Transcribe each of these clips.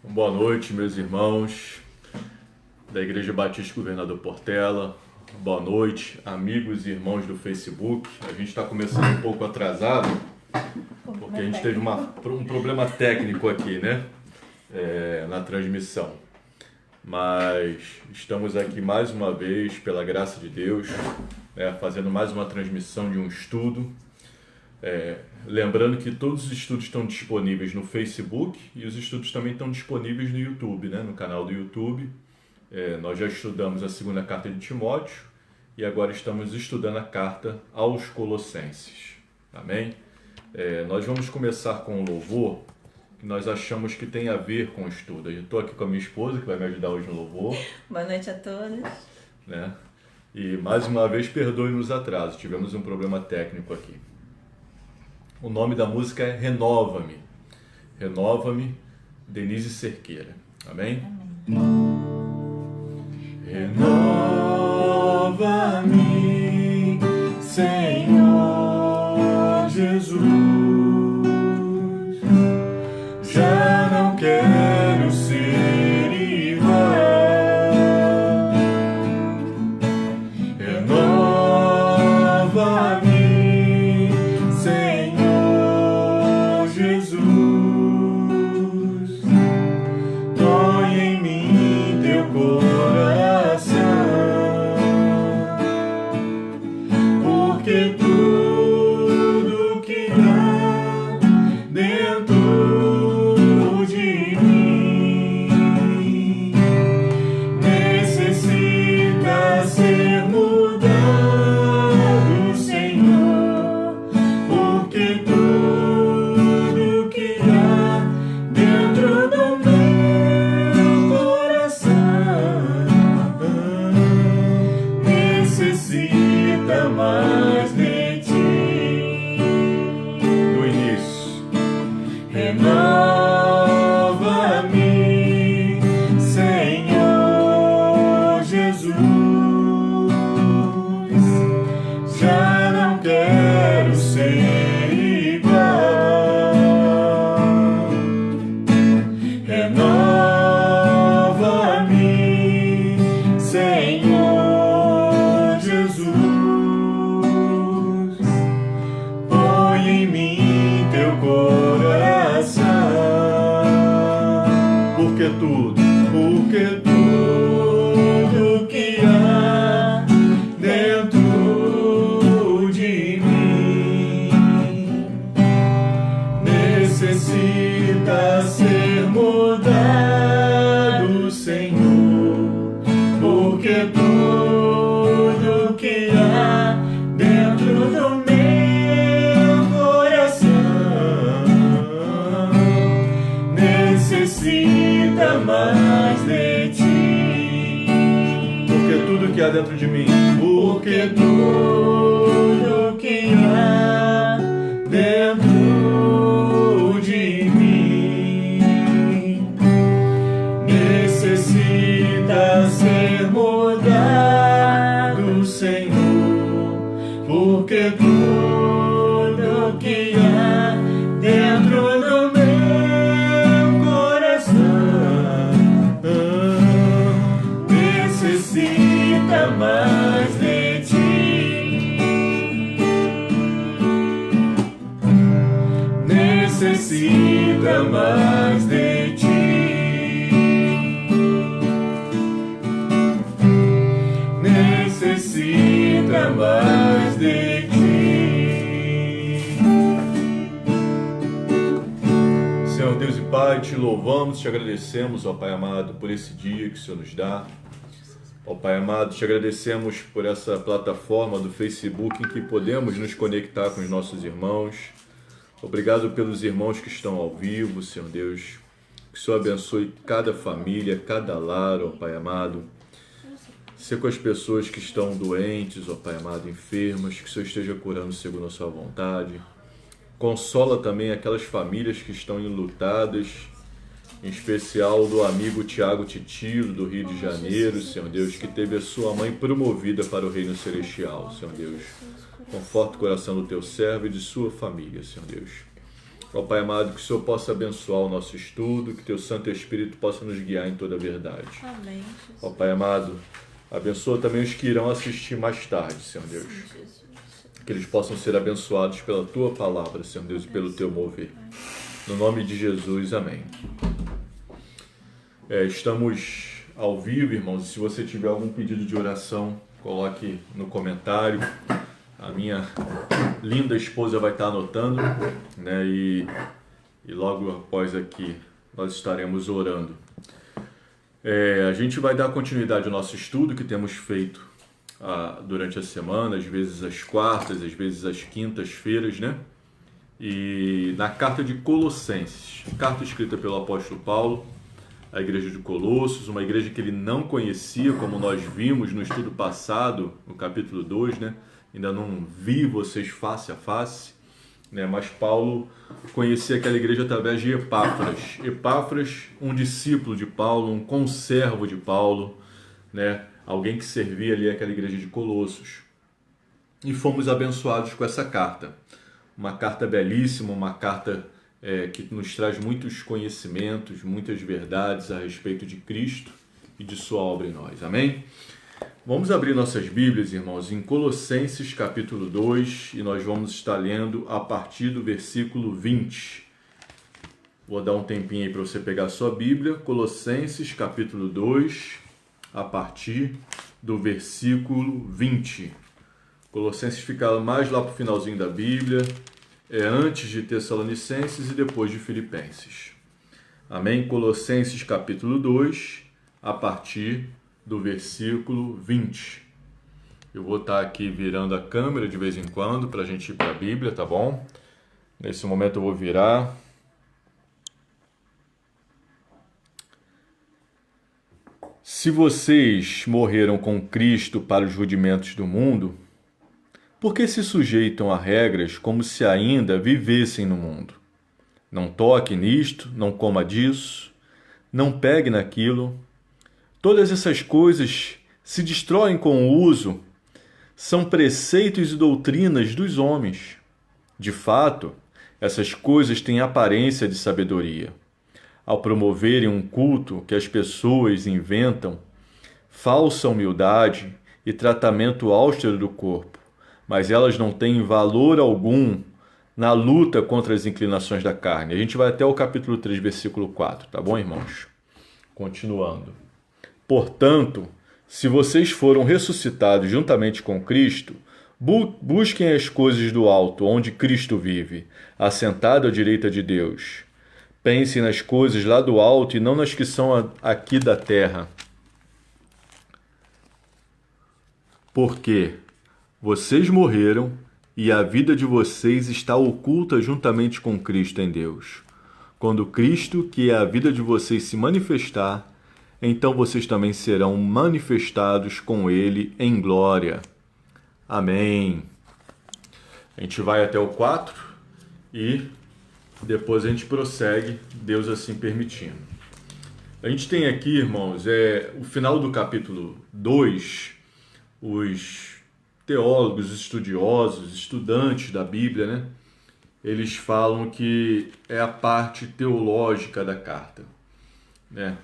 Boa noite, meus irmãos da Igreja Batista Governador Portela. Boa noite, amigos e irmãos do Facebook. A gente está começando um pouco atrasado, porque a gente teve um problema técnico aqui, né? Na transmissão. Mas estamos aqui mais uma vez, pela graça de Deus, fazendo mais uma transmissão de um estudo. Lembrando que todos os estudos estão disponíveis no Facebook e os estudos também estão disponíveis no YouTube, né? No canal do YouTube. Nós já estudamos a segunda carta de Timóteo e agora estamos estudando a carta aos Colossenses. Amém? Nós vamos começar com um louvor que nós achamos que tem a ver com o estudo. Eu estou aqui com a minha esposa que vai me ajudar hoje no louvor. Boa noite a todos. Né? E mais uma vez, perdoe-nos os atrasos, tivemos um problema técnico aqui. O nome da música é Renova-me. Renova-me, Denise Cerqueira. Amém? Renova-me, Senhor Jesus. Já não quero ser igual. Renova-me, Senhor Jesus. Põe em mim teu coração, porque tudo que há dentro de mim necessita ser mudado, Senhor, porque tudo que há dentro do meu coração necessita mais de ti. Do início. Renova-me, Senhor Jesus. Já não quero ser igual. Renova-me, Senhor Jesus. Põe em mim teu coração, porque tudo que há dentro de mim necessita ser mudado, Senhor, porque tudo que há dentro do meu coração necessita mais de ti. Porque tudo que há dentro de mim, porque tudo que há dentro de mim necessita ser mudado, Senhor, porque tudo que há dentro do meu coração necessita mais de ti. Necessita mais de ti. Necessita mais de ti. Senhor Deus e Pai, te louvamos, te agradecemos, ó Pai amado, por esse dia que o Senhor nos dá. Ó Pai amado, te agradecemos por essa plataforma do Facebook em que podemos nos conectar com os nossos irmãos. Obrigado pelos irmãos que estão ao vivo, Senhor Deus. Que o Senhor abençoe cada família, cada lar, ó Pai amado. Ser com as pessoas que estão doentes, ó Pai amado, enfermas, que o Senhor esteja curando segundo a sua vontade. Consola também aquelas famílias que estão enlutadas, em especial do amigo Tiago Titilo, do Rio de Janeiro, Senhor Deus, que teve a sua mãe promovida para o reino celestial, Senhor Deus. Conforta o coração do teu servo e de sua família, Senhor Deus. Ó Pai amado, que o Senhor possa abençoar o nosso estudo, que Teu Santo Espírito possa nos guiar em toda a verdade. Amém, Jesus. Ó Pai amado, abençoa também os que irão assistir mais tarde, Senhor Deus. Sim, Jesus. Que eles possam ser abençoados pela Tua palavra, Senhor Deus, e pelo Teu mover. No nome de Jesus, amém. Estamos ao vivo, irmãos, e se você tiver algum pedido de oração, coloque no comentário. A minha linda esposa vai estar anotando, né? E logo após aqui nós estaremos orando. A gente vai dar continuidade ao nosso estudo que temos feito durante a semana, às vezes às quartas, às vezes às quintas-feiras, né? E na carta de Colossenses, carta escrita pelo apóstolo Paulo, a igreja de Colossos, uma igreja que ele não conhecia, como nós vimos no estudo passado, no capítulo 2, né? Ainda não vi vocês face a face, né? Mas Paulo conhecia aquela igreja através de Epáfras. Epáfras, um discípulo de Paulo, um conservo de Paulo, né? Alguém que servia ali aquela igreja de Colossos. E fomos abençoados com essa carta. Uma carta belíssima, uma carta que nos traz muitos conhecimentos, muitas verdades a respeito de Cristo e de sua obra em nós. Amém? Vamos abrir nossas Bíblias, irmãos, em Colossenses capítulo 2 e nós vamos estar lendo a partir do versículo 20. Vou dar um tempinho aí para você pegar a sua Bíblia. Colossenses capítulo 2, a partir do versículo 20. Colossenses fica mais lá para o finalzinho da Bíblia, antes de Tessalonicenses e depois de Filipenses. Amém? Colossenses capítulo 2, a partir do versículo 20. Eu vou estar aqui virando a câmera de vez em quando para a gente ir para a Bíblia, tá bom? Nesse momento eu vou virar. Se vocês morreram com Cristo para os rudimentos do mundo, por que se sujeitam a regras como se ainda vivessem no mundo? Não toque nisto, não coma disso, não pegue naquilo. Todas essas coisas se destroem com o uso, são preceitos e doutrinas dos homens. De fato, essas coisas têm aparência de sabedoria. Ao promoverem um culto que as pessoas inventam, falsa humildade e tratamento austero do corpo, mas elas não têm valor algum na luta contra as inclinações da carne. A gente vai até o capítulo 3, versículo 4, tá bom, irmãos? Continuando. Portanto, se vocês foram ressuscitados juntamente com Cristo, busquem as coisas do alto, onde Cristo vive, assentado à direita de Deus. Pensem nas coisas lá do alto e não nas que são aqui da terra. Porque vocês morreram e a vida de vocês está oculta juntamente com Cristo em Deus. Quando Cristo, que é a vida de vocês, se manifestar, então vocês também serão manifestados com Ele em glória. Amém. A gente vai até o 4 e depois a gente prossegue, Deus assim permitindo. A gente tem aqui, irmãos, o final do capítulo 2, os teólogos, estudiosos, estudantes da Bíblia, né? Eles falam que é a parte teológica da carta, né?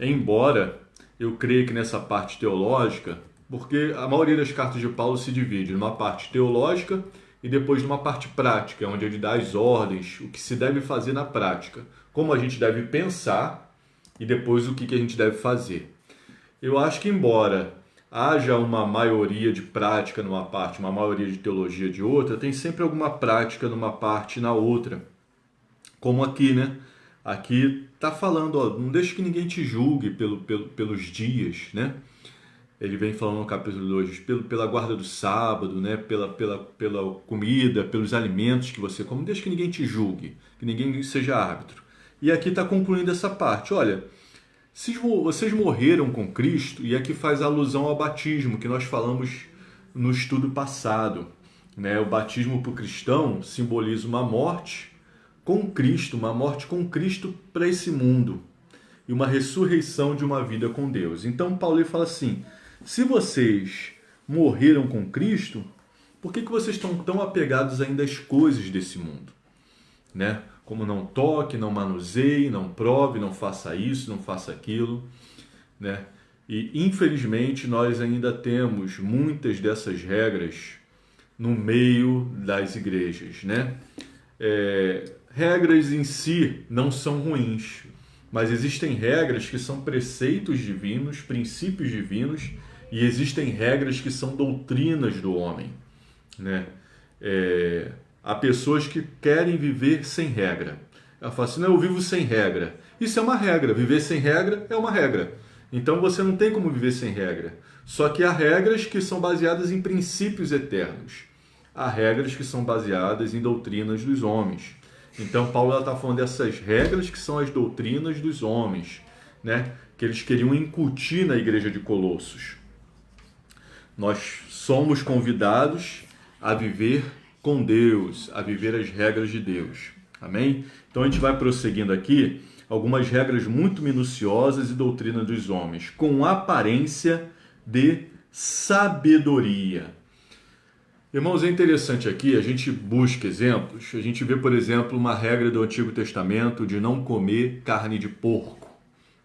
Embora eu creia que nessa parte teológica, porque a maioria das cartas de Paulo se divide numa parte teológica e depois numa parte prática, onde ele dá as ordens, o que se deve fazer na prática, como a gente deve pensar e depois o que a gente deve fazer. Eu acho que embora haja uma maioria de prática numa parte, uma maioria de teologia de outra, tem sempre alguma prática numa parte e na outra. Como aqui, né? Aqui está falando, ó, não deixe que ninguém te julgue pelos dias, né? Ele vem falando no capítulo 2, pela guarda do sábado, né? pela comida, pelos alimentos que você come. Não deixe que ninguém te julgue, que ninguém seja árbitro. E aqui está concluindo essa parte. Olha, se vocês morreram com Cristo, e aqui faz alusão ao batismo, que nós falamos no estudo passado, né? O batismo para o cristão simboliza uma morte com Cristo, uma morte com Cristo para esse mundo e uma ressurreição de uma vida com Deus. Então Paulo fala assim, se vocês morreram com Cristo, por que vocês estão tão apegados ainda às coisas desse mundo? Né? como não toque, não manuseie, não prove, não faça isso, não faça aquilo, né? E infelizmente nós ainda temos muitas dessas regras no meio das igrejas, né? Regras em si não são ruins, mas existem regras que são preceitos divinos, princípios divinos, e existem regras que são doutrinas do homem, né? Há pessoas que querem viver sem regra. Ela fala assim, não, eu vivo sem regra. Isso é uma regra, viver sem regra é uma regra. Então você não tem como viver sem regra. Só que há regras que são baseadas em princípios eternos. Há regras que são baseadas em doutrinas dos homens. Então Paulo está falando dessas regras que são as doutrinas dos homens, né? Que eles queriam incutir na igreja de Colossos. Nós somos convidados a viver com Deus, a viver as regras de Deus. Amém? Então a gente vai prosseguindo aqui algumas regras muito minuciosas e doutrina dos homens, com aparência de sabedoria. Irmãos, é interessante aqui, a gente busca exemplos, a gente vê, por exemplo, uma regra do Antigo Testamento de não comer carne de porco.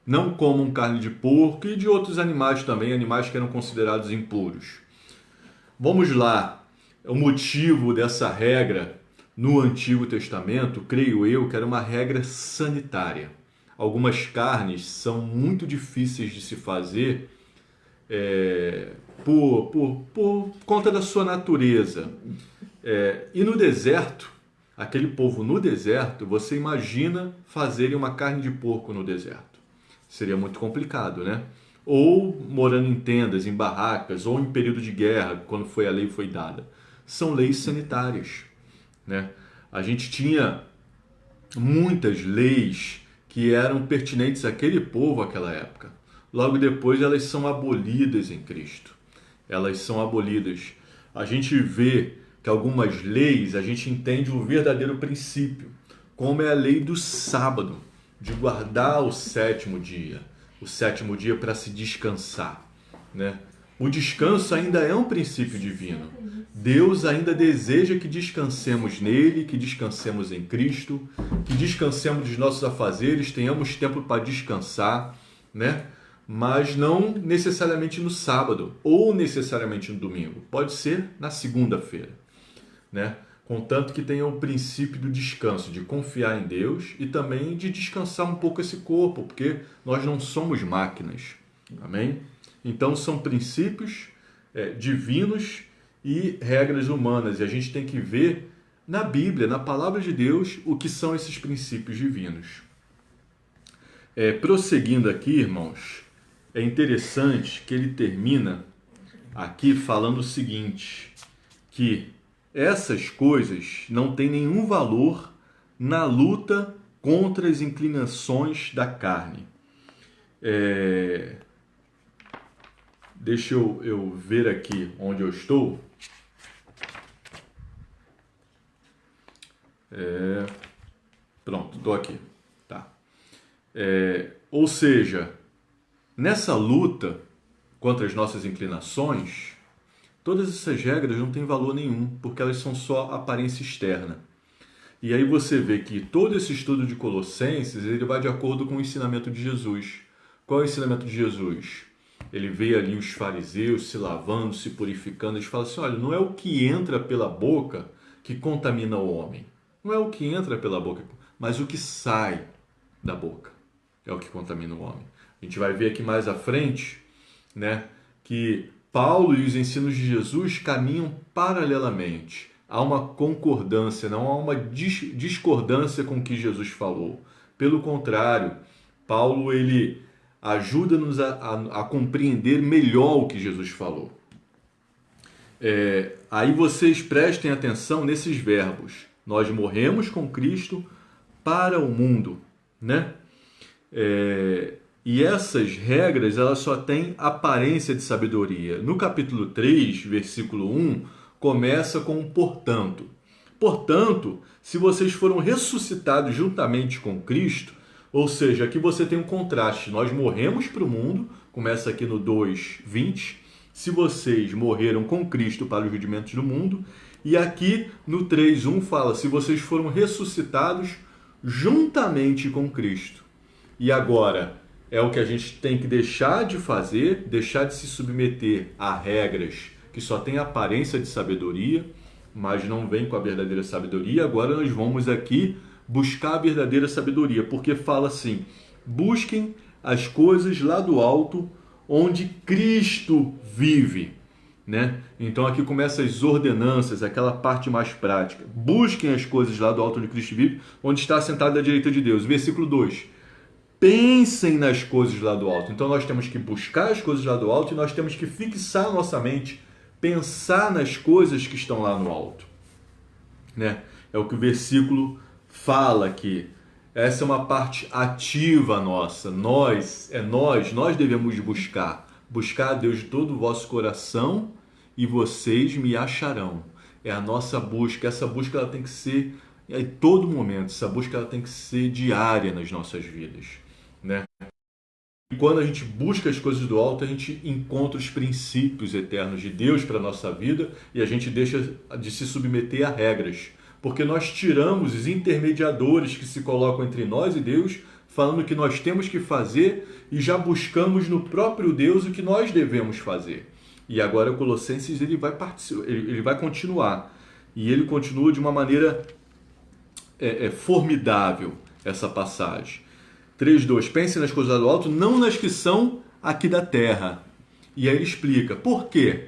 Não comam carne de porco e de outros animais também, animais que eram considerados impuros. Vamos lá, o motivo dessa regra no Antigo Testamento, creio eu, que era uma regra sanitária. Algumas carnes são muito difíceis de se fazer por conta da sua natureza. E no deserto, aquele povo no deserto, você imagina fazerem uma carne de porco no deserto. Seria muito complicado, né? Ou morando em tendas, em barracas, ou em período de guerra, quando a lei foi dada. São leis sanitárias, né? A gente tinha muitas leis que eram pertinentes àquele povo àquela época. Logo depois elas são abolidas em Cristo. Elas são abolidas. A gente vê que algumas leis, a gente entende o verdadeiro princípio, como é a lei do sábado, de guardar o sétimo dia para se descansar, né? O descanso ainda é um princípio divino. Deus ainda deseja que descansemos nele, que descansemos em Cristo, que descansemos dos nossos afazeres, tenhamos tempo para descansar, né? Mas não necessariamente no sábado ou necessariamente no domingo. Pode ser na segunda-feira, né? Contanto que tenha o princípio do descanso, de confiar em Deus e também de descansar um pouco esse corpo, porque nós não somos máquinas. Amém? Então são princípios divinos e regras humanas. E a gente tem que ver na Bíblia, na palavra de Deus, o que são esses princípios divinos. Prosseguindo aqui, irmãos, é interessante que ele termina aqui falando o seguinte, que essas coisas não têm nenhum valor na luta contra as inclinações da carne. Deixa eu ver aqui onde eu estou. Pronto, estou aqui. Tá. Ou seja, nessa luta contra as nossas inclinações, todas essas regras não têm valor nenhum, porque elas são só aparência externa. E aí você vê que todo esse estudo de Colossenses, ele vai de acordo com o ensinamento de Jesus. Qual é o ensinamento de Jesus? Ele vê ali os fariseus se lavando, se purificando, eles falam assim, olha, não é o que entra pela boca que contamina o homem. Não é o que entra pela boca, mas o que sai da boca é o que contamina o homem. A gente vai ver aqui mais à frente, né, que Paulo e os ensinos de Jesus caminham paralelamente. Há uma concordância, não há uma discordância com o que Jesus falou. Pelo contrário, Paulo ele ajuda-nos a compreender melhor o que Jesus falou. Aí vocês prestem atenção nesses verbos. Nós morremos com Cristo para o mundo, né? E essas regras, elas só têm aparência de sabedoria. No capítulo 3, versículo 1, começa com um portanto. Portanto, se vocês foram ressuscitados juntamente com Cristo, ou seja, aqui você tem um contraste. Nós morremos para o mundo, começa aqui no 2:20. Se vocês morreram com Cristo para os rudimentos do mundo. E aqui no 3:1 fala, se vocês foram ressuscitados juntamente com Cristo. E agora, é o que a gente tem que deixar de fazer, deixar de se submeter a regras que só têm aparência de sabedoria, mas não vem com a verdadeira sabedoria. Agora nós vamos aqui buscar a verdadeira sabedoria, porque fala assim: busquem as coisas lá do alto, onde Cristo vive, né? Então aqui começam as ordenanças, aquela parte mais prática. Busquem as coisas lá do alto onde Cristo vive, onde está sentado à direita de Deus. Versículo 2. Pensem nas coisas lá do alto. Então nós temos que buscar as coisas lá do alto e nós temos que fixar nossa mente, pensar nas coisas que estão lá no alto, né? É o que o versículo fala aqui. Essa é uma parte ativa nossa. Nós devemos buscar a Deus de todo o vosso coração e vocês me acharão. É a nossa busca. Essa busca ela tem que ser em todo momento. Essa busca ela tem que ser diária nas nossas vidas, né? E quando a gente busca as coisas do alto, a gente encontra os princípios eternos de Deus para a nossa vida e a gente deixa de se submeter a regras. Porque nós tiramos os intermediadores que se colocam entre nós e Deus, falando que nós temos que fazer, e já buscamos no próprio Deus o que nós devemos fazer. E agora Colossenses ele vai continuar. E ele continua de uma maneira formidável, essa passagem. 3:2. Pensem nas coisas do alto, não nas que são aqui da terra. E aí ele explica. Por quê?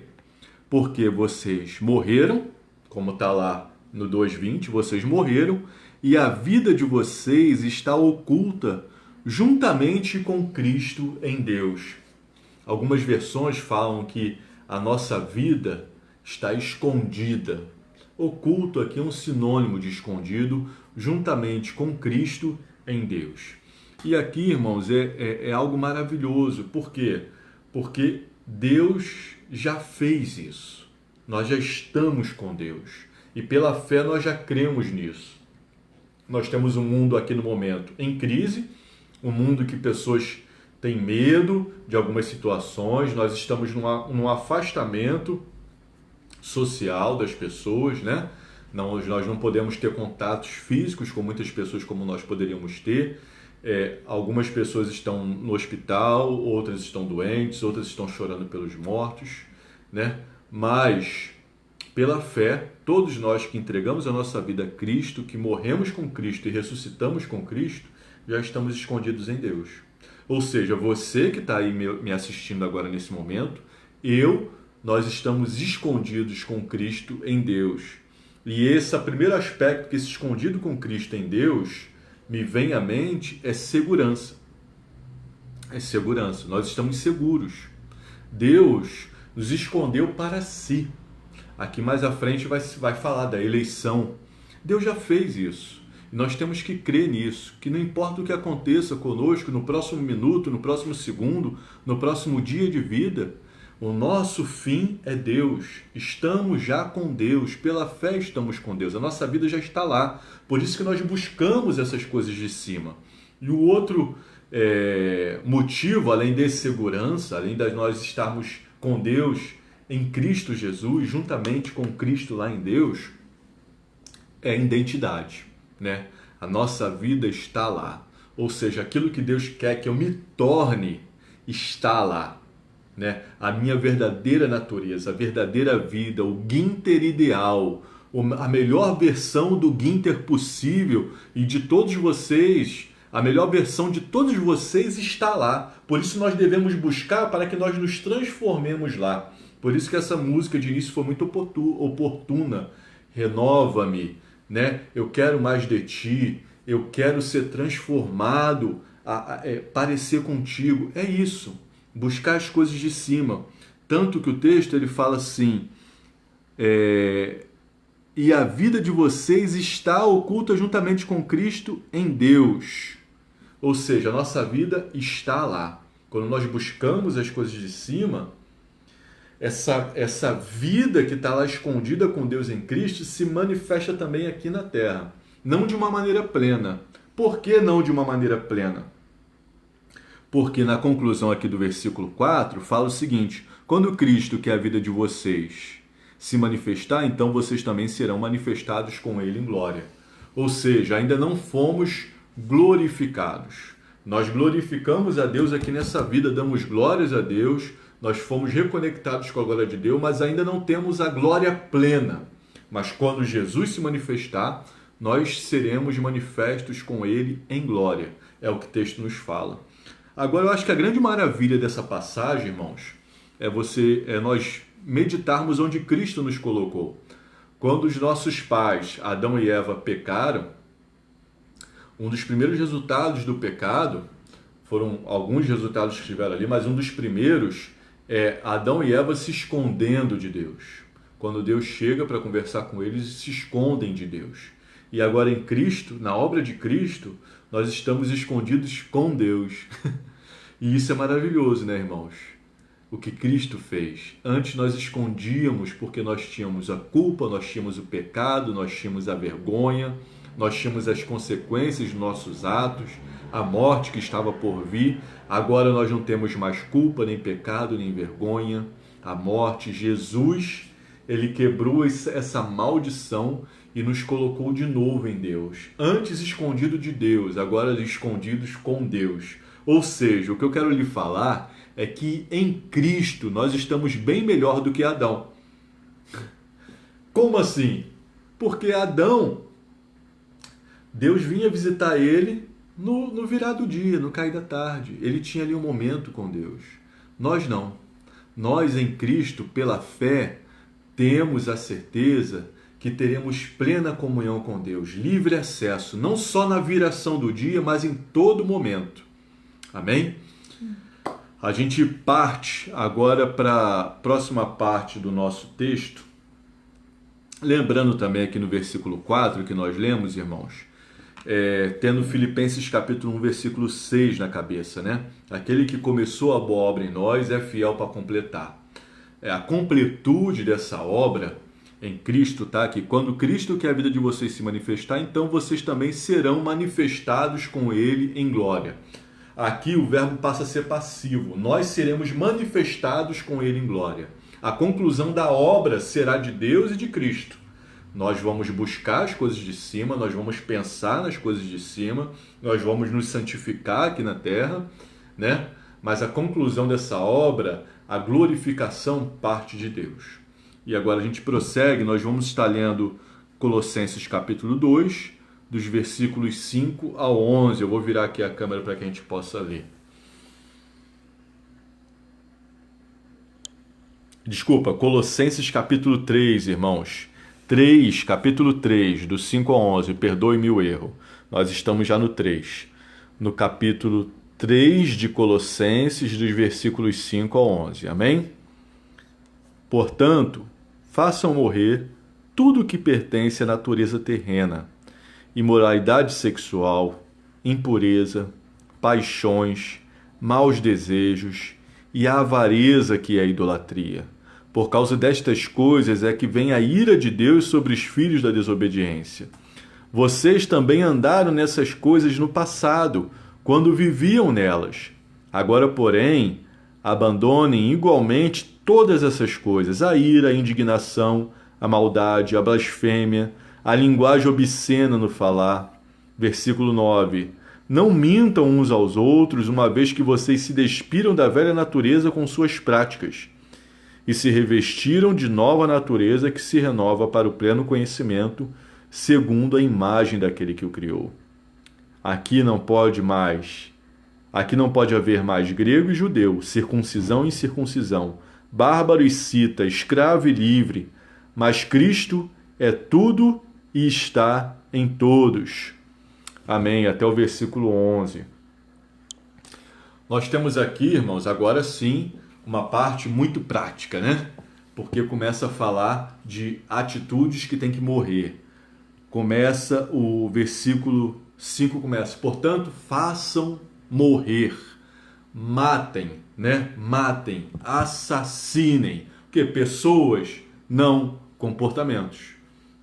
Porque vocês morreram, como está lá no 2:20, vocês morreram, e a vida de vocês está oculta juntamente com Cristo em Deus. Algumas versões falam que a nossa vida está escondida. Oculto aqui é um sinônimo de escondido, juntamente com Cristo em Deus. E aqui, irmãos, é algo maravilhoso. Por quê? Porque Deus já fez isso. Nós já estamos com Deus. E pela fé nós já cremos nisso. Nós temos um mundo aqui no momento em crise, um mundo que pessoas têm medo de algumas situações, nós estamos num afastamento social das pessoas, né? Nós não podemos ter contatos físicos com muitas pessoas como nós poderíamos ter. Algumas pessoas estão no hospital, outras estão doentes, outras estão chorando pelos mortos, né? Mas pela fé, todos nós que entregamos a nossa vida a Cristo, que morremos com Cristo e ressuscitamos com Cristo, já estamos escondidos em Deus. Ou seja, você que está aí me assistindo agora nesse momento, nós estamos escondidos com Cristo em Deus. E esse primeiro aspecto, que esse escondido com Cristo em Deus, me vem à mente, é segurança. É segurança. Nós estamos seguros. Deus nos escondeu para si. Aqui mais à frente vai falar da eleição. Deus já fez isso. E nós temos que crer nisso. Que não importa o que aconteça conosco no próximo minuto, no próximo segundo, no próximo dia de vida, o nosso fim é Deus. Estamos já com Deus. Pela fé estamos com Deus. A nossa vida já está lá. Por isso que nós buscamos essas coisas de cima. E o outro motivo, além de segurança, além de nós estarmos com Deus em Cristo Jesus, juntamente com Cristo lá em Deus, é a identidade, né? A nossa vida está lá. Ou seja, aquilo que Deus quer que eu me torne está lá, né? A minha verdadeira natureza, a verdadeira vida, o Günther ideal, a melhor versão do Günther possível e de todos vocês, a melhor versão de todos vocês está lá. Por isso nós devemos buscar para que nós nos transformemos lá. Por isso que essa música de início foi muito oportuna. Renova-me, né? Eu quero mais de ti, eu quero ser transformado, parecer contigo. É isso, buscar as coisas de cima. Tanto que o texto ele fala assim, e a vida de vocês está oculta juntamente com Cristo em Deus. Ou seja, a nossa vida está lá. Quando nós buscamos as coisas de cima, essa vida que está lá escondida com Deus em Cristo se manifesta também aqui na terra. Não de uma maneira plena. Por que não de uma maneira plena? Porque na conclusão aqui do versículo 4 fala o seguinte: quando Cristo, que é a vida de vocês, se manifestar, então vocês também serão manifestados com Ele em glória. Ou seja, ainda não fomos glorificados. Nós glorificamos a Deus aqui nessa vida, damos glórias a Deus, nós fomos reconectados com a glória de Deus, mas ainda não temos a glória plena. Mas quando Jesus se manifestar, nós seremos manifestos com Ele em glória. É o que o texto nos fala. Agora, eu acho que a grande maravilha dessa passagem, irmãos, é nós meditarmos onde Cristo nos colocou. Quando os nossos pais, Adão e Eva, pecaram, um dos primeiros resultados do pecado, foram alguns resultados que estiveram ali, mas um dos primeiros é Adão e Eva se escondendo de Deus. Quando Deus chega para conversar com eles, se escondem de Deus. E agora em Cristo, na obra de Cristo, nós estamos escondidos com Deus. E isso é maravilhoso, né, irmãos? O que Cristo fez. Antes nós escondíamos porque nós tínhamos a culpa, nós tínhamos o pecado, nós tínhamos a vergonha, nós tínhamos as consequências dos nossos atos, a morte que estava por vir. Agora nós não temos mais culpa, nem pecado, nem vergonha. A morte, Jesus, Ele quebrou essa maldição e nos colocou de novo em Deus. Antes escondido de Deus, agora escondidos com Deus. Ou seja, o que eu quero lhe falar é que em Cristo nós estamos bem melhor do que Adão. Como assim? Porque Adão, Deus vinha visitar ele no virar do dia, no cair da tarde. Ele tinha ali um momento com Deus. Nós não. Nós em Cristo, pela fé, temos a certeza que teremos plena comunhão com Deus, livre acesso, não só na viração do dia, mas em todo momento. Amém? A gente parte agora para a próxima parte do nosso texto. Lembrando também aqui no versículo 4 que nós lemos, irmãos, tendo Filipenses capítulo 1, versículo 6 na cabeça, né? Aquele que começou a boa obra em nós é fiel para completar. A completude dessa obra em Cristo, tá? Que quando Cristo quer a vida de vocês se manifestar, então vocês também serão manifestados com Ele em glória. Aqui o verbo passa a ser passivo. Nós seremos manifestados com Ele em glória. A conclusão da obra será de Deus e de Cristo. Nós vamos buscar as coisas de cima, nós vamos pensar nas coisas de cima, nós vamos nos santificar aqui na terra, né? Mas a conclusão dessa obra, a glorificação, parte de Deus. E agora a gente prossegue, nós vamos estar lendo Colossenses capítulo 2, dos versículos 5 ao 11. Eu vou virar aqui a câmera para que a gente possa ler. Desculpa, Colossenses capítulo 3, irmãos. Capítulo 3, do 5 ao 11. Perdoe-me o erro. Nós estamos já no 3. No capítulo 3 de Colossenses, dos versículos 5 ao 11. Amém? Portanto, façam morrer tudo o que pertence à natureza terrena: imoralidade sexual, impureza, paixões, maus desejos e a avareza, que é a idolatria. Por causa destas coisas é que vem a ira de Deus sobre os filhos da desobediência. Vocês também andaram nessas coisas no passado, quando viviam nelas. Agora, porém, abandonem igualmente todas essas coisas: a ira, a indignação, a maldade, a blasfêmia, a linguagem obscena no falar. Versículo 9. Não mintam uns aos outros, uma vez que vocês se despiram da velha natureza com suas práticas e se revestiram de nova natureza que se renova para o pleno conhecimento, segundo a imagem daquele que o criou. Aqui não pode haver mais grego e judeu, circuncisão e incircuncisão, bárbaro e cita, escravo e livre, mas Cristo é tudo e está em todos. Amém. Até o versículo 11. Nós temos aqui, irmãos, agora sim, uma parte muito prática, né? Porque começa a falar de atitudes que tem que morrer. Começa o versículo 5, portanto, façam morrer. Matem, né? Matem, assassinem. Porque pessoas, não comportamentos.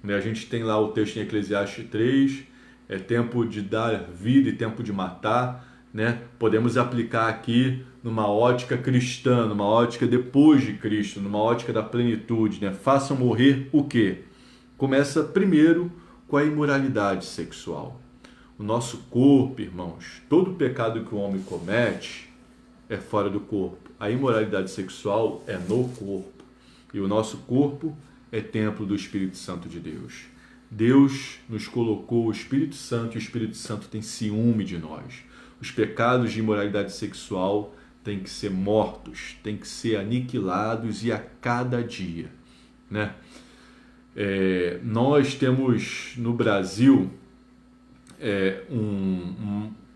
A gente tem lá o texto em Eclesiastes 3, é tempo de dar vida e tempo de matar, né? Podemos aplicar aqui numa ótica cristã, numa ótica depois de Cristo, numa ótica da plenitude, né? Façam morrer o quê? Começa primeiro com a imoralidade sexual. O nosso corpo, irmãos, todo pecado que o homem comete é fora do corpo. A imoralidade sexual é no corpo. E o nosso corpo é templo do Espírito Santo de Deus. Deus nos colocou o Espírito Santo e o Espírito Santo tem ciúme de nós. Os pecados de imoralidade sexual têm que ser mortos, têm que ser aniquilados e a cada dia, né? Nós temos no Brasil,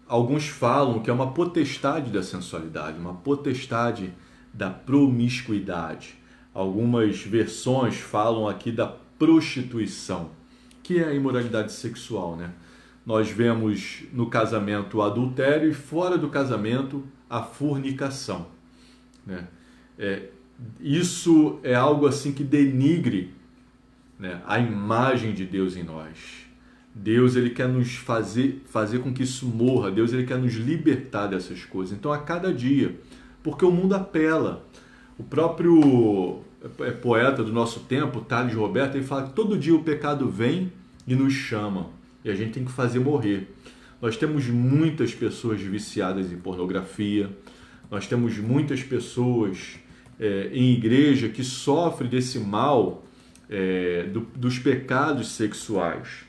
alguns falam que é uma potestade da sensualidade, uma potestade da promiscuidade. Algumas versões falam aqui da prostituição, que é a imoralidade sexual, né? Nós vemos no casamento o adultério e fora do casamento a fornicação, né? Isso é algo assim que denigre, né, a imagem de Deus em nós. Deus, ele quer nos fazer com que isso morra. Deus, ele quer nos libertar dessas coisas. Então, a cada dia, porque o mundo apela. O próprio poeta do nosso tempo, Thales Roberto, ele fala que todo dia o pecado vem e nos chama. E a gente tem que fazer morrer. Nós temos muitas pessoas viciadas em pornografia. Nós temos muitas pessoas em igreja que sofrem desse mal dos pecados sexuais.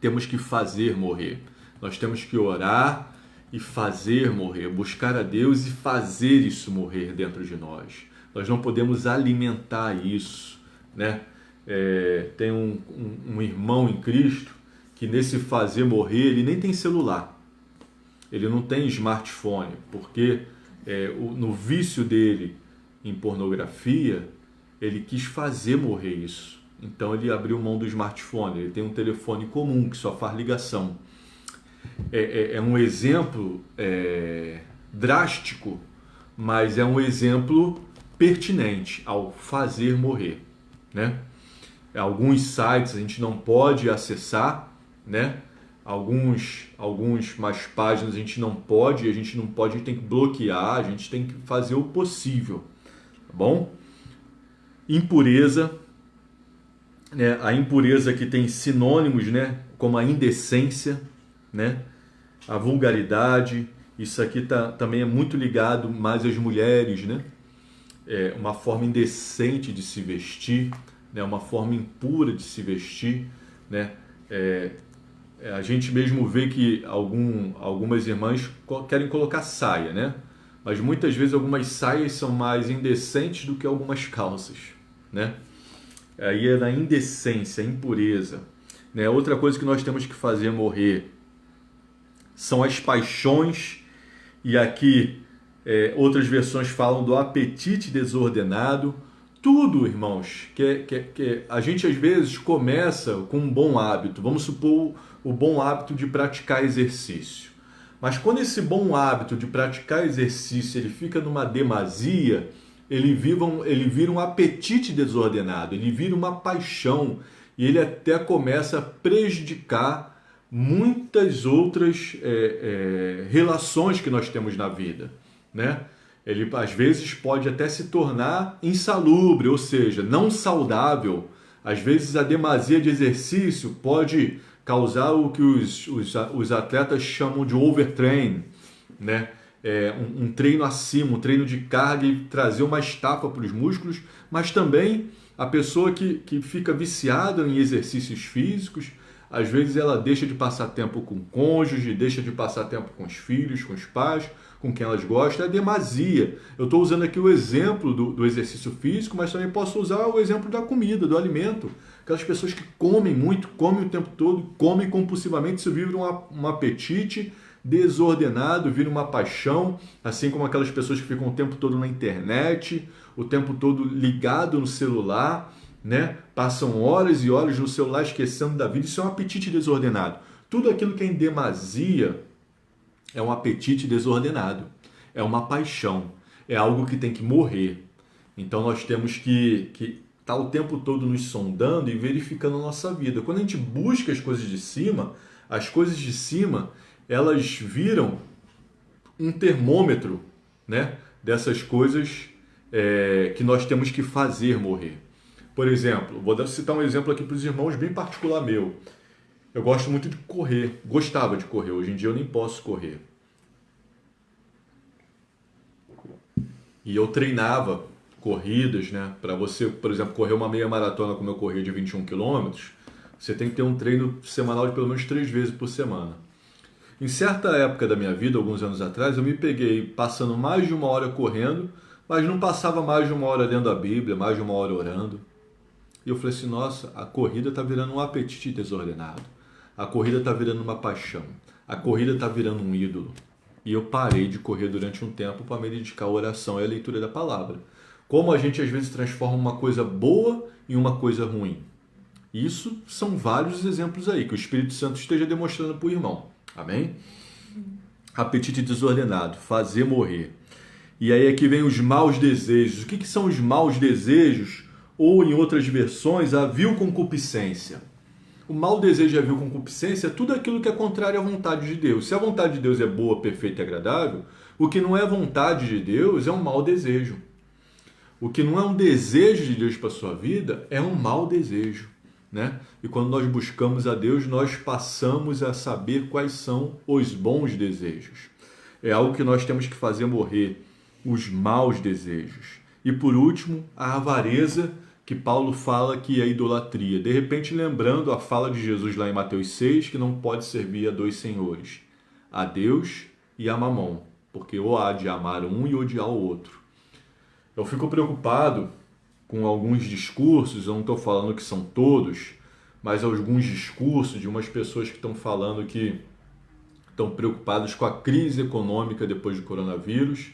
Temos que fazer morrer. Nós temos que orar e fazer morrer, buscar a Deus e fazer isso morrer dentro de nós. Nós não podemos alimentar isso, né? Tem um irmão em Cristo que nesse fazer morrer, ele nem tem celular, ele não tem smartphone, porque no vício dele em pornografia, ele quis fazer morrer isso. Então ele abriu mão do smartphone, ele tem um telefone comum que só faz ligação. É um exemplo drástico, mas é um exemplo pertinente ao fazer morrer, né? Alguns sites a gente não pode acessar, né? Algumas páginas a gente não pode, a gente tem que bloquear, a gente tem que fazer o possível, tá bom? Impureza, né? A impureza que tem sinônimos, né? Como a indecência, né? A vulgaridade, isso aqui também é muito ligado mais às mulheres, né? Uma forma indecente de se vestir, né? Uma forma impura de se vestir, né? A gente mesmo vê que algumas irmãs querem colocar saia, né? Mas muitas vezes algumas saias são mais indecentes do que algumas calças, né? Aí é na indecência, impureza, né? Outra coisa que nós temos que fazer morrer são as paixões, e aqui outras versões falam do apetite desordenado. Tudo, irmãos, que a gente às vezes começa com um bom hábito, vamos supor o bom hábito de praticar exercício. Mas quando esse bom hábito de praticar exercício ele fica numa demasia, ele vira um apetite desordenado, ele vira uma paixão e ele até começa a prejudicar muitas outras relações que nós temos na vida, né? Ele às vezes pode até se tornar insalubre, ou seja, não saudável. Às vezes a demasia de exercício pode causar o que os atletas chamam de overtrain, né? Um treino acima, um treino de carga e trazer uma estafa para os músculos, mas também a pessoa que fica viciada em exercícios físicos, às vezes ela deixa de passar tempo com o cônjuge, deixa de passar tempo com os filhos, com os pais, com quem elas gostam, é demasia. Eu estou usando aqui o exemplo do exercício físico, mas também posso usar o exemplo da comida, do alimento. Aquelas pessoas que comem muito, comem o tempo todo, comem compulsivamente, isso vira um apetite desordenado, vira uma paixão, assim como aquelas pessoas que ficam o tempo todo na internet, o tempo todo ligado no celular, né? Passam horas e horas no celular esquecendo da vida. Isso é um apetite desordenado. Tudo aquilo que é em demasia é um apetite desordenado, é uma paixão, é algo que tem que morrer. Então nós temos que estar o tempo todo nos sondando e verificando a nossa vida. Quando a gente busca as coisas de cima, elas viram um termômetro, né, dessas coisas que nós temos que fazer morrer. Por exemplo, vou citar um exemplo aqui para os irmãos bem particular meu. Eu gosto muito de correr, gostava de correr, hoje em dia eu nem posso correr. E eu treinava corridas, né? Para você, por exemplo, correr uma meia maratona como eu corri de 21 quilômetros, você tem que ter um treino semanal de pelo menos 3 vezes por semana. Em certa época da minha vida, alguns anos atrás, eu me peguei passando mais de 1 hora correndo, mas não passava mais de 1 hora lendo a Bíblia, mais de 1 hora orando. E eu falei assim, nossa, a corrida está virando um apetite desordenado. A corrida está virando uma paixão. A corrida está virando um ídolo. E eu parei de correr durante um tempo para me dedicar à oração e à leitura da palavra. Como a gente às vezes transforma uma coisa boa em uma coisa ruim. Isso são vários exemplos aí que o Espírito Santo esteja demonstrando para o irmão. Amém? Apetite desordenado, fazer morrer. E aí aqui vem os maus desejos. O que são os maus desejos? Ou em outras versões, a vil concupiscência. O mau desejo e a vil concupiscência é tudo aquilo que é contrário à vontade de Deus. Se a vontade de Deus é boa, perfeita e agradável, o que não é vontade de Deus é um mau desejo. O que não é um desejo de Deus para a sua vida é um mau desejo. Né? E quando nós buscamos a Deus, nós passamos a saber quais são os bons desejos. É algo que nós temos que fazer morrer, os maus desejos. E por último, a avareza, que Paulo fala que é idolatria. De repente lembrando a fala de Jesus lá em Mateus 6, que não pode servir a 2 senhores, a Deus e a Mamon, porque ou há de amar um e odiar o outro. Eu fico preocupado com alguns discursos, eu não estou falando que são todos, mas alguns discursos de umas pessoas que estão falando que estão preocupados com a crise econômica depois do coronavírus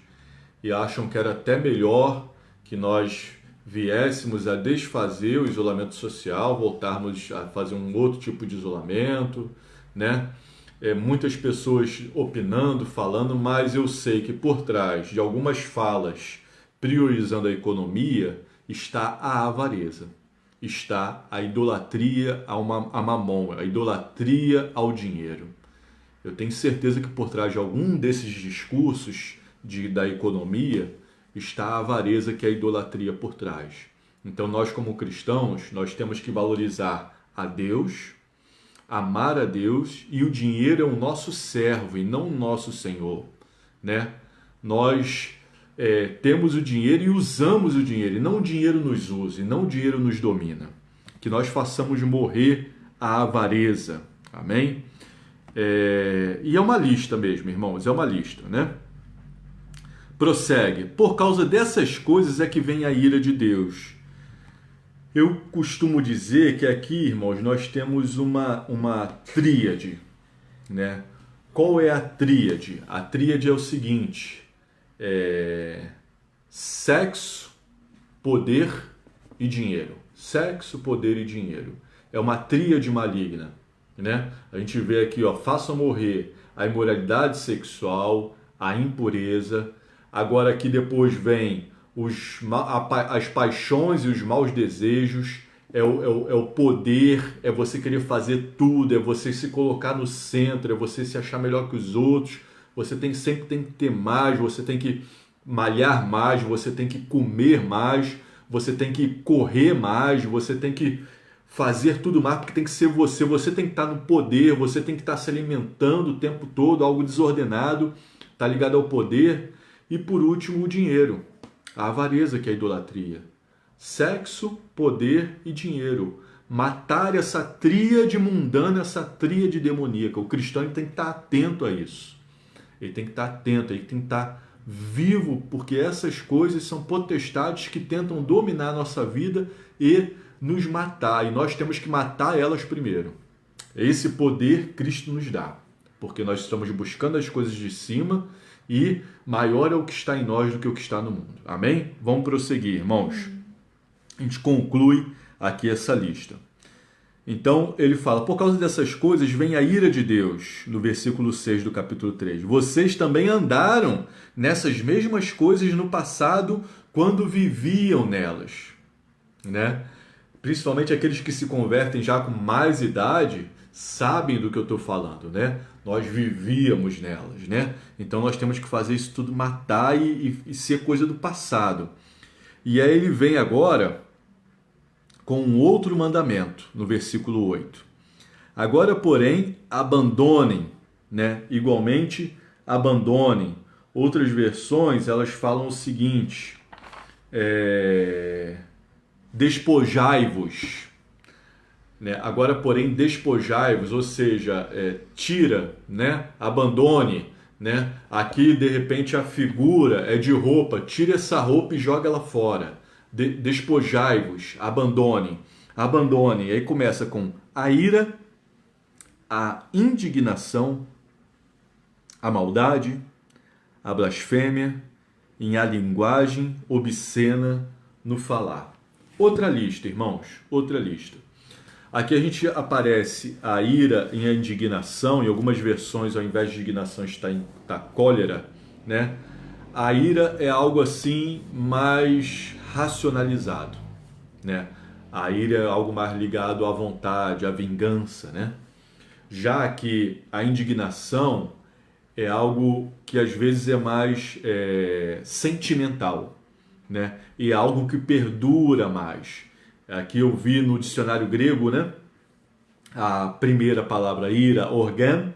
e acham que era até melhor que nós viéssemos a desfazer o isolamento social, voltarmos a fazer um outro tipo de isolamento, né? Muitas pessoas opinando, falando, mas eu sei que por trás de algumas falas priorizando a economia está a avareza, está a idolatria a mamon, a idolatria ao dinheiro. Eu tenho certeza que por trás de algum desses discursos da economia está a avareza, que é a idolatria por trás. Então nós como cristãos, nós temos que valorizar a Deus, amar a Deus, e o dinheiro é o nosso servo e não o nosso Senhor. Né? Nós temos o dinheiro e usamos o dinheiro, e não o dinheiro nos usa, e não o dinheiro nos domina. Que nós façamos morrer a avareza. Amém? E é uma lista mesmo, irmãos, é uma lista, né? Prossegue. Por causa dessas coisas é que vem a ira de Deus. Eu costumo dizer que aqui, irmãos, nós temos uma tríade, né? Qual é a tríade? A tríade é o seguinte: sexo, poder e dinheiro. Sexo, poder e dinheiro. É uma tríade maligna, né? A gente vê aqui, ó, façam morrer a imoralidade sexual, a impureza. Agora aqui depois vem as paixões e os maus desejos, é o poder, é você querer fazer tudo, é você se colocar no centro, é você se achar melhor que os outros, você sempre tem que ter mais, você tem que malhar mais, você tem que comer mais, você tem que correr mais, você tem que fazer tudo mais, porque tem que ser você tem que estar no poder, você tem que estar se alimentando o tempo todo, algo desordenado, está ligado ao poder. E por último, o dinheiro, a avareza, que é a idolatria. Sexo, poder e dinheiro. Matar essa tríade mundana, essa tríade demoníaca. O cristão tem que estar atento a isso. Ele tem que estar atento, ele tem que estar vivo, porque essas coisas são potestades que tentam dominar a nossa vida e nos matar. E nós temos que matar elas primeiro. Esse poder Cristo nos dá, porque nós estamos buscando as coisas de cima e maior é o que está em nós do que o que está no mundo. Amém? Vamos prosseguir, irmãos. A gente conclui aqui essa lista. Então, ele fala, por causa dessas coisas vem a ira de Deus, no versículo 6 do capítulo 3. Vocês também andaram nessas mesmas coisas no passado, quando viviam nelas. Né? Principalmente aqueles que se convertem já com mais idade, sabem do que eu estou falando, né? Nós vivíamos nelas, né? Então nós temos que fazer isso tudo, matar e ser coisa do passado. E aí ele vem agora com um outro mandamento, no versículo 8. Agora, porém, abandonem, né? Igualmente, abandonem. Outras versões, elas falam o seguinte, despojai-vos, né? Agora, porém, despojai-vos, ou seja, tira, né? Abandone, né? Aqui, de repente, a figura é de roupa, tira essa roupa e joga ela fora. Despojai-vos, abandonem, abandonem. Aí começa com a ira, a indignação, a maldade, a blasfêmia, em a linguagem obscena no falar. Outra lista, irmãos, outra lista. Aqui a gente aparece a ira e a indignação, em algumas versões ao invés de indignação está cólera, né? A ira é algo assim mais racionalizado, né? A ira é algo mais ligado à vontade, à vingança, né? Já que a indignação é algo que às vezes é mais sentimental, né? E é algo que perdura mais. Aqui eu vi no dicionário grego, né? A primeira palavra ira, organ,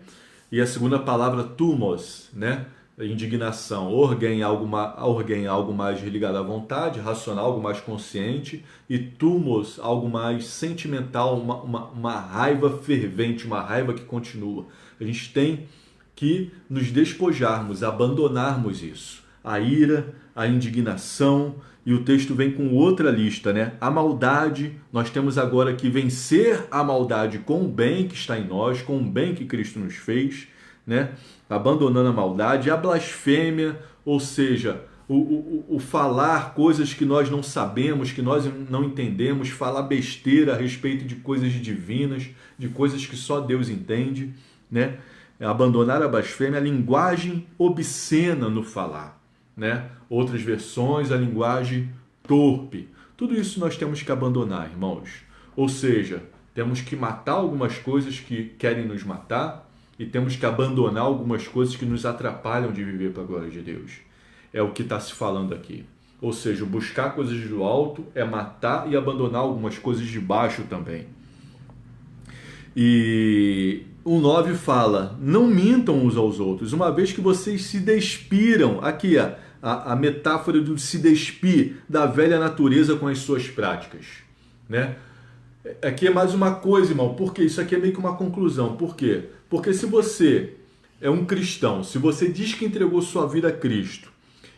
e a segunda palavra thumos, né? Indignação. Organ, algo mais ligado à vontade, racional, algo mais consciente, e thumos, algo mais sentimental, uma raiva fervente, uma raiva que continua. A gente tem que nos despojarmos, abandonarmos isso. A ira, a indignação, e o texto vem com outra lista, né? A maldade, nós temos agora que vencer a maldade com o bem que está em nós, com o bem que Cristo nos fez, né? Abandonando a maldade. A blasfêmia, ou seja, o falar coisas que nós não sabemos, que nós não entendemos, falar besteira a respeito de coisas divinas, de coisas que só Deus entende, né? Abandonar a blasfêmia, a linguagem obscena no falar, né? Outras versões, a linguagem torpe. Tudo isso nós temos que abandonar, irmãos. Ou seja, temos que matar algumas coisas que querem nos matar e temos que abandonar algumas coisas que nos atrapalham de viver para a glória de Deus. É o que está se falando aqui. Ou seja, buscar coisas do alto é matar e abandonar algumas coisas de baixo também. E o 9 fala, não mintam uns aos outros, uma vez que vocês se despiram. Aqui, a metáfora do se despir da velha natureza com as suas práticas, né? Aqui é mais uma coisa, irmão, porque isso aqui é meio que uma conclusão. Por quê? Porque se você é um cristão, se você diz que entregou sua vida a Cristo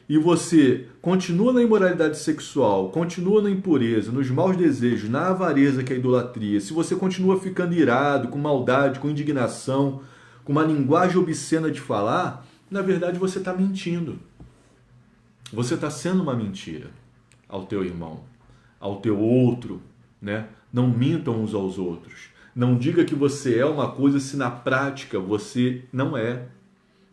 e você continua na imoralidade sexual, continua na impureza, nos maus desejos, na avareza que é a idolatria, se você continua ficando irado, com maldade, com indignação, com uma linguagem obscena de falar, na verdade você está mentindo. Você está sendo uma mentira ao teu irmão, ao teu outro, né? Não mintam uns aos outros. Não diga que você é uma coisa se na prática você não é,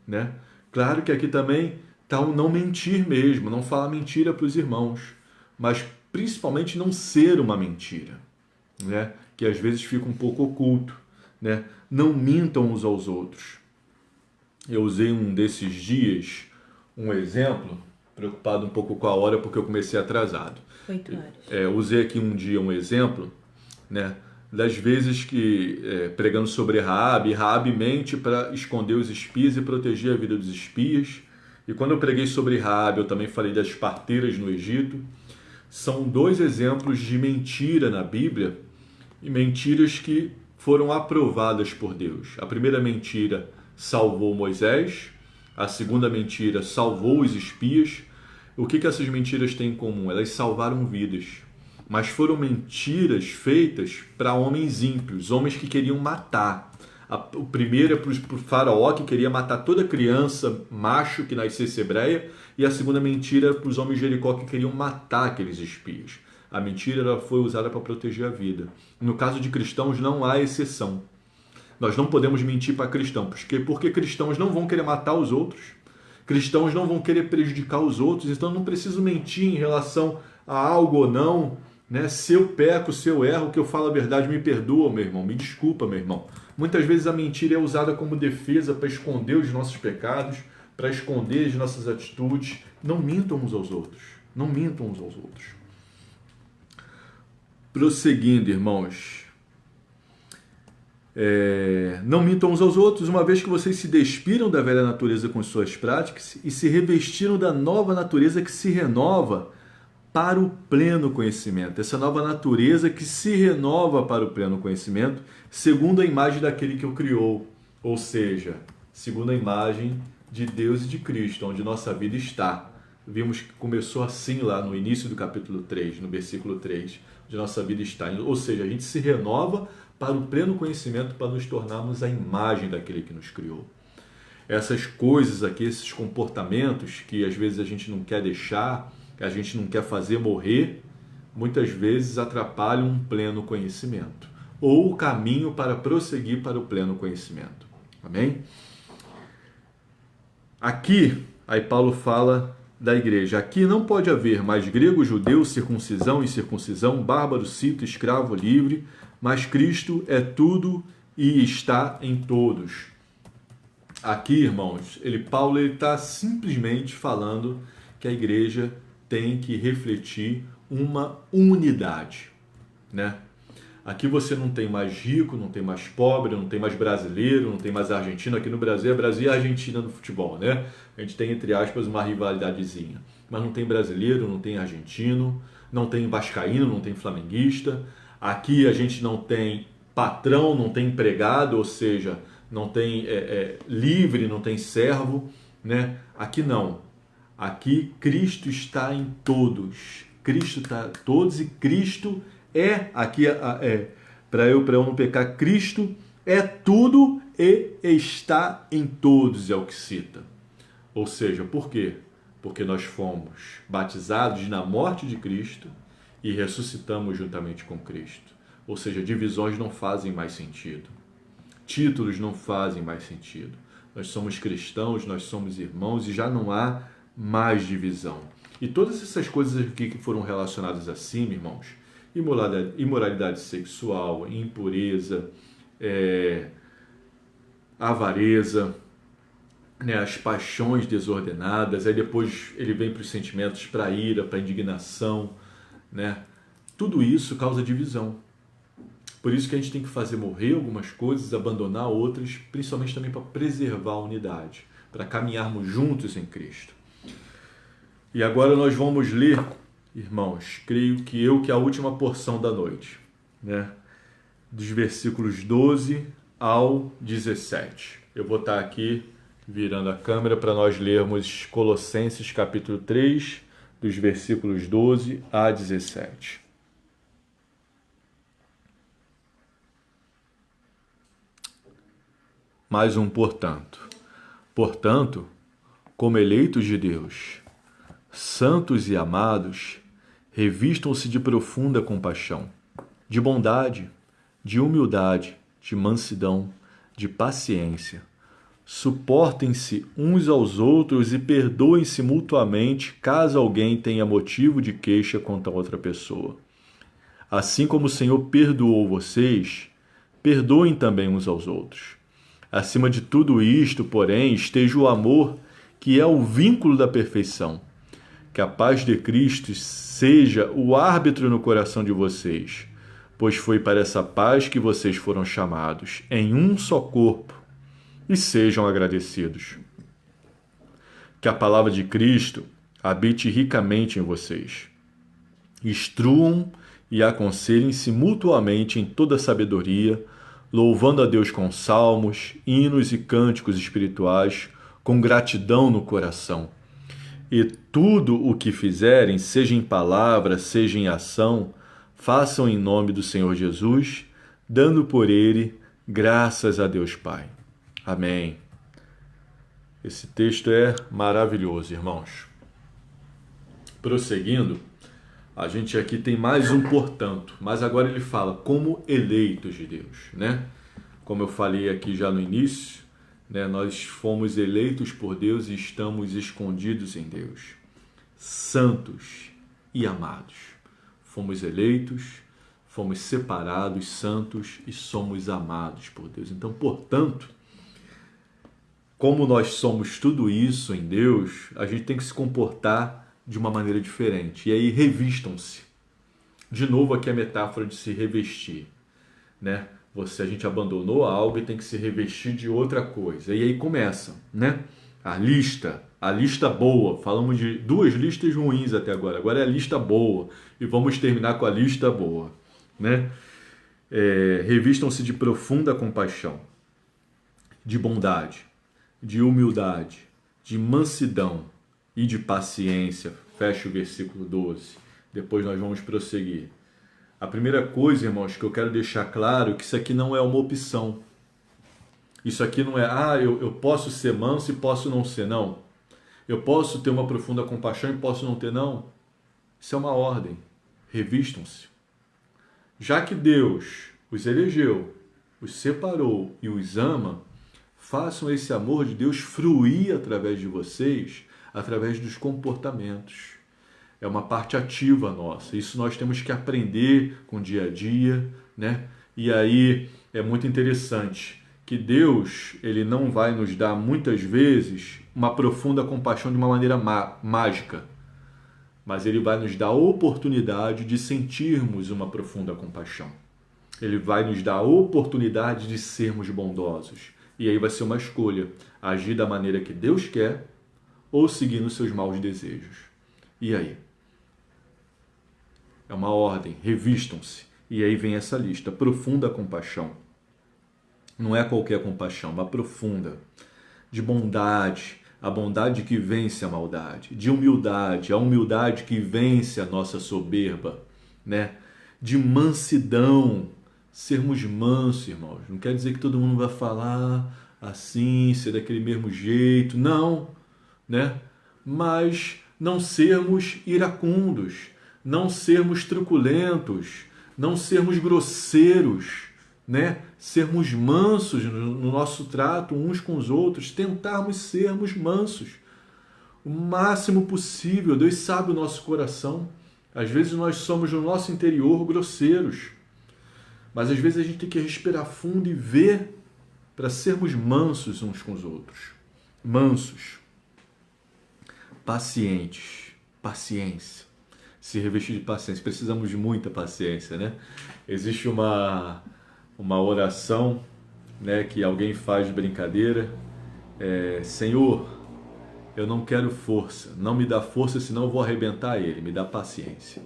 né? Claro que aqui também está o não mentir mesmo, não falar mentira para os irmãos, mas principalmente não ser uma mentira, né? Que às vezes fica um pouco oculto, né? Não mintam uns aos outros. Eu usei um desses dias um exemplo, preocupado um pouco com a hora porque eu comecei atrasado. 8 horas. Eu usei aqui um dia um exemplo, né, das vezes que, pregando sobre Raabe mente para esconder os espias e proteger a vida dos espias. E quando eu preguei sobre Raabe, eu também falei das parteiras no Egito. São dois exemplos de mentira na Bíblia e mentiras que foram aprovadas por Deus. A primeira mentira salvou Moisés, a segunda mentira salvou os espias. O que essas mentiras têm em comum? Elas salvaram vidas, mas foram mentiras feitas para homens ímpios, homens que queriam matar. O primeiro é para o faraó, que queria matar toda criança macho que nascesse hebreia, e a segunda mentira é para os homens de Jericó, que queriam matar aqueles espias. A mentira ela foi usada para proteger a vida. No caso de cristãos não há exceção. Nós não podemos mentir para cristãos, porque cristãos não vão querer matar os outros, cristãos não vão querer prejudicar os outros, então eu não preciso mentir em relação a algo ou não, né? Se eu peco, se eu erro, que eu falo a verdade, me perdoa, meu irmão, me desculpa, meu irmão. Muitas vezes a mentira é usada como defesa para esconder os nossos pecados, para esconder as nossas atitudes. Não mintam uns aos outros, não mintam uns aos outros. Prosseguindo, irmãos, Não mintam uns aos outros, uma vez que vocês se despiram da velha natureza com suas práticas e se revestiram da nova natureza que se renova para o pleno conhecimento. Essa nova natureza que se renova para o pleno conhecimento, segundo a imagem daquele que o criou. Ou seja, segundo a imagem de Deus e de Cristo, onde nossa vida está. Vimos que começou assim lá no início do capítulo 3, no versículo 3, onde nossa vida está. Ou seja, a gente se renova para o pleno conhecimento, para nos tornarmos a imagem daquele que nos criou. Essas coisas aqui, esses comportamentos que às vezes a gente não quer deixar, que a gente não quer fazer morrer, muitas vezes atrapalham um pleno conhecimento, ou o caminho para prosseguir para o pleno conhecimento. Amém? Aqui, aí Paulo fala da igreja. Aqui não pode haver mais grego, judeu, circuncisão, incircuncisão, bárbaro, cito, escravo, livre, mas Cristo é tudo e está em todos. Aqui, irmãos, Paulo está simplesmente falando que a igreja tem que refletir uma unidade, né? Aqui você não tem mais rico, não tem mais pobre, não tem mais brasileiro, não tem mais argentino. Aqui no Brasil é Brasil e Argentina no futebol, né? A gente tem, entre aspas, uma rivalidadezinha. Mas não tem brasileiro, não tem argentino, não tem vascaíno, não tem flamenguista. Aqui a gente não tem patrão, não tem empregado, ou seja, não tem livre, não tem servo, né? Aqui não. Aqui Cristo está em todos. Cristo está em todos e Cristo para eu não pecar, Cristo é tudo e está em todos, é o que cita. Ou seja, por quê? Porque nós fomos batizados na morte de Cristo e ressuscitamos juntamente com Cristo. Ou seja, divisões não fazem mais sentido. Títulos não fazem mais sentido. Nós somos cristãos, nós somos irmãos e já não há mais divisão. E todas essas coisas aqui que foram relacionadas assim, irmãos, imoralidade sexual, impureza, avareza, né, as paixões desordenadas, aí depois ele vem para os sentimentos, para a ira, para a indignação, né? Tudo isso causa divisão. Por isso que a gente tem que fazer morrer algumas coisas, abandonar outras, principalmente também para preservar a unidade, para caminharmos juntos em Cristo. E agora nós vamos ler, irmãos, creio que é a última porção da noite, né? Dos versículos 12 ao 17. Eu vou estar aqui virando a câmera para nós lermos Colossenses capítulo 3, dos versículos 12 a 17. Mais um portanto. Portanto, como eleitos de Deus, santos e amados, revistam-se de profunda compaixão, de bondade, de humildade, de mansidão, de paciência. Suportem-se uns aos outros e perdoem-se mutuamente caso alguém tenha motivo de queixa contra outra pessoa. Assim como o Senhor perdoou vocês, perdoem também uns aos outros. Acima de tudo isto, porém, esteja o amor, que é o vínculo da perfeição. Que a paz de Cristo seja o árbitro no coração de vocês, pois foi para essa paz que vocês foram chamados, em um só corpo, e sejam agradecidos. Que a palavra de Cristo habite ricamente em vocês. Instruam e aconselhem-se mutuamente em toda sabedoria, louvando a Deus com salmos, hinos e cânticos espirituais, com gratidão no coração. E tudo o que fizerem, seja em palavra, seja em ação, façam em nome do Senhor Jesus, dando por ele graças a Deus Pai. Amém. Esse texto é maravilhoso, irmãos. Prosseguindo, a gente aqui tem mais um portanto, mas agora ele fala como eleitos de Deus, né? Como eu falei aqui já no início, né, nós fomos eleitos por Deus e estamos escondidos em Deus, santos e amados. Fomos eleitos, fomos separados, santos e somos amados por Deus. Então, portanto, como nós somos tudo isso em Deus, a gente tem que se comportar de uma maneira diferente. E aí, revistam-se. De novo, aqui a metáfora de se revestir, né? A gente abandonou algo e tem que se revestir de outra coisa. E aí começa, né? A lista boa. Falamos de 2 listas ruins até agora. Agora é a lista boa. E vamos terminar com a lista boa, né? Revistam-se de profunda compaixão, de bondade, de humildade, de mansidão e de paciência. Fecha o versículo 12. Depois nós vamos prosseguir. A primeira coisa, irmãos, que eu quero deixar claro é que isso aqui não é uma opção. Isso aqui não é, eu posso ser manso e posso não ser, não. Eu posso ter uma profunda compaixão e posso não ter, não. Isso é uma ordem. Revistam-se. Já que Deus os elegeu, os separou e os ama, façam esse amor de Deus fruir através de vocês, através dos comportamentos. É uma parte ativa nossa. Isso nós temos que aprender com o dia a dia, né? E aí é muito interessante que Deus, ele não vai nos dar muitas vezes uma profunda compaixão de uma maneira mágica, mas ele vai nos dar a oportunidade de sentirmos uma profunda compaixão. Ele vai nos dar a oportunidade de sermos bondosos. E aí vai ser uma escolha, agir da maneira que Deus quer ou seguir nos seus maus desejos. E aí? É uma ordem, revistam-se. E aí vem essa lista, profunda compaixão. Não é qualquer compaixão, uma profunda. De bondade, a bondade que vence a maldade. De humildade, a humildade que vence a nossa soberba, né? De mansidão, sermos mansos, irmãos. Não quer dizer que todo mundo vai falar assim, ser daquele mesmo jeito, não, né? Mas não sermos iracundos, não sermos truculentos, não sermos grosseiros, né? Sermos mansos no nosso trato uns com os outros, tentarmos sermos mansos o máximo possível. Deus sabe o nosso coração. Às vezes nós somos no nosso interior grosseiros, mas às vezes a gente tem que respirar fundo e ver para sermos mansos uns com os outros. Mansos, pacientes, paciência. Se revestir de paciência. Precisamos de muita paciência, né? Existe uma oração, né, que alguém faz de brincadeira. Senhor, eu não quero força. Não me dá força, senão eu vou arrebentar ele. Me dá paciência.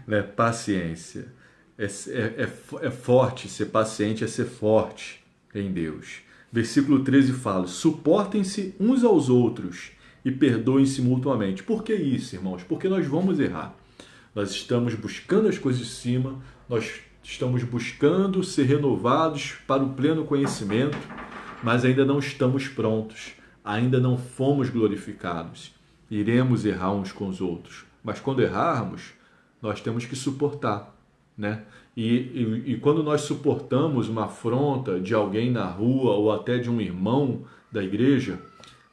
Né? Paciência. É forte, ser paciente é ser forte em Deus. Versículo 13 fala: suportem-se uns aos outros e perdoem-se mutuamente. Por que isso, irmãos? Porque nós vamos errar. Nós estamos buscando as coisas de cima, nós estamos buscando ser renovados para o pleno conhecimento, mas ainda não estamos prontos, ainda não fomos glorificados. Iremos errar uns com os outros, mas quando errarmos, nós temos que suportar, né? E quando nós suportamos uma afronta de alguém na rua ou até de um irmão da igreja,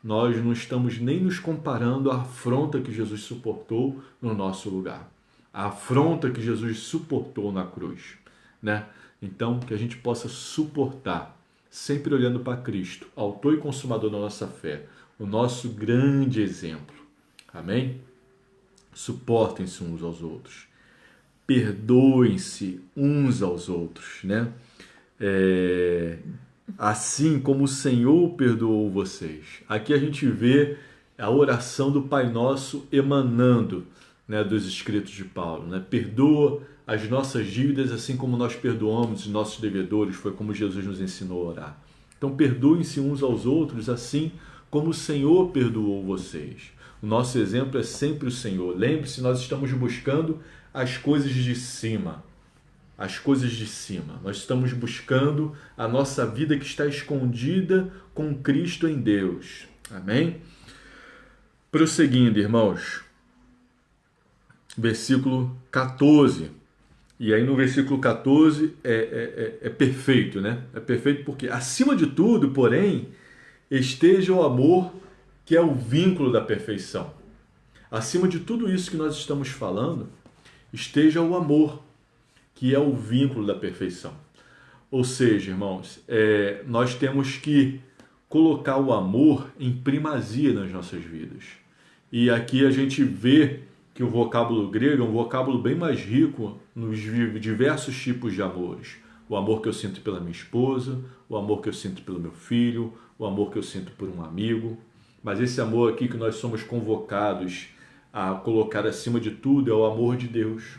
nós não estamos nem nos comparando à afronta que Jesus suportou no nosso lugar. A afronta que Jesus suportou na cruz, né? Então, que a gente possa suportar, sempre olhando para Cristo, autor e consumador da nossa fé, o nosso grande exemplo. Amém? Suportem-se uns aos outros. Perdoem-se uns aos outros, né? Assim como o Senhor perdoou vocês. Aqui a gente vê a oração do Pai Nosso emanando, né, dos escritos de Paulo, né? Perdoa as nossas dívidas assim como nós perdoamos os nossos devedores, foi como Jesus nos ensinou a orar. Então perdoem-se uns aos outros assim como o Senhor perdoou vocês. O nosso exemplo é sempre o Senhor. Lembre-se, nós estamos buscando as coisas de cima. As coisas de cima. Nós estamos buscando a nossa vida que está escondida com Cristo em Deus. Amém? Prosseguindo, irmãos. Versículo 14. E aí no versículo 14 é perfeito, né? É perfeito porque, acima de tudo, porém, esteja o amor, que é o vínculo da perfeição. Acima de tudo isso que nós estamos falando, esteja o amor, que é o vínculo da perfeição. Ou seja, irmãos, nós temos que colocar o amor em primazia nas nossas vidas. E aqui a gente vê que o vocábulo grego é um vocábulo bem mais rico nos diversos tipos de amores. O amor que eu sinto pela minha esposa, o amor que eu sinto pelo meu filho, o amor que eu sinto por um amigo. Mas esse amor aqui que nós somos convocados a colocar acima de tudo é o amor de Deus.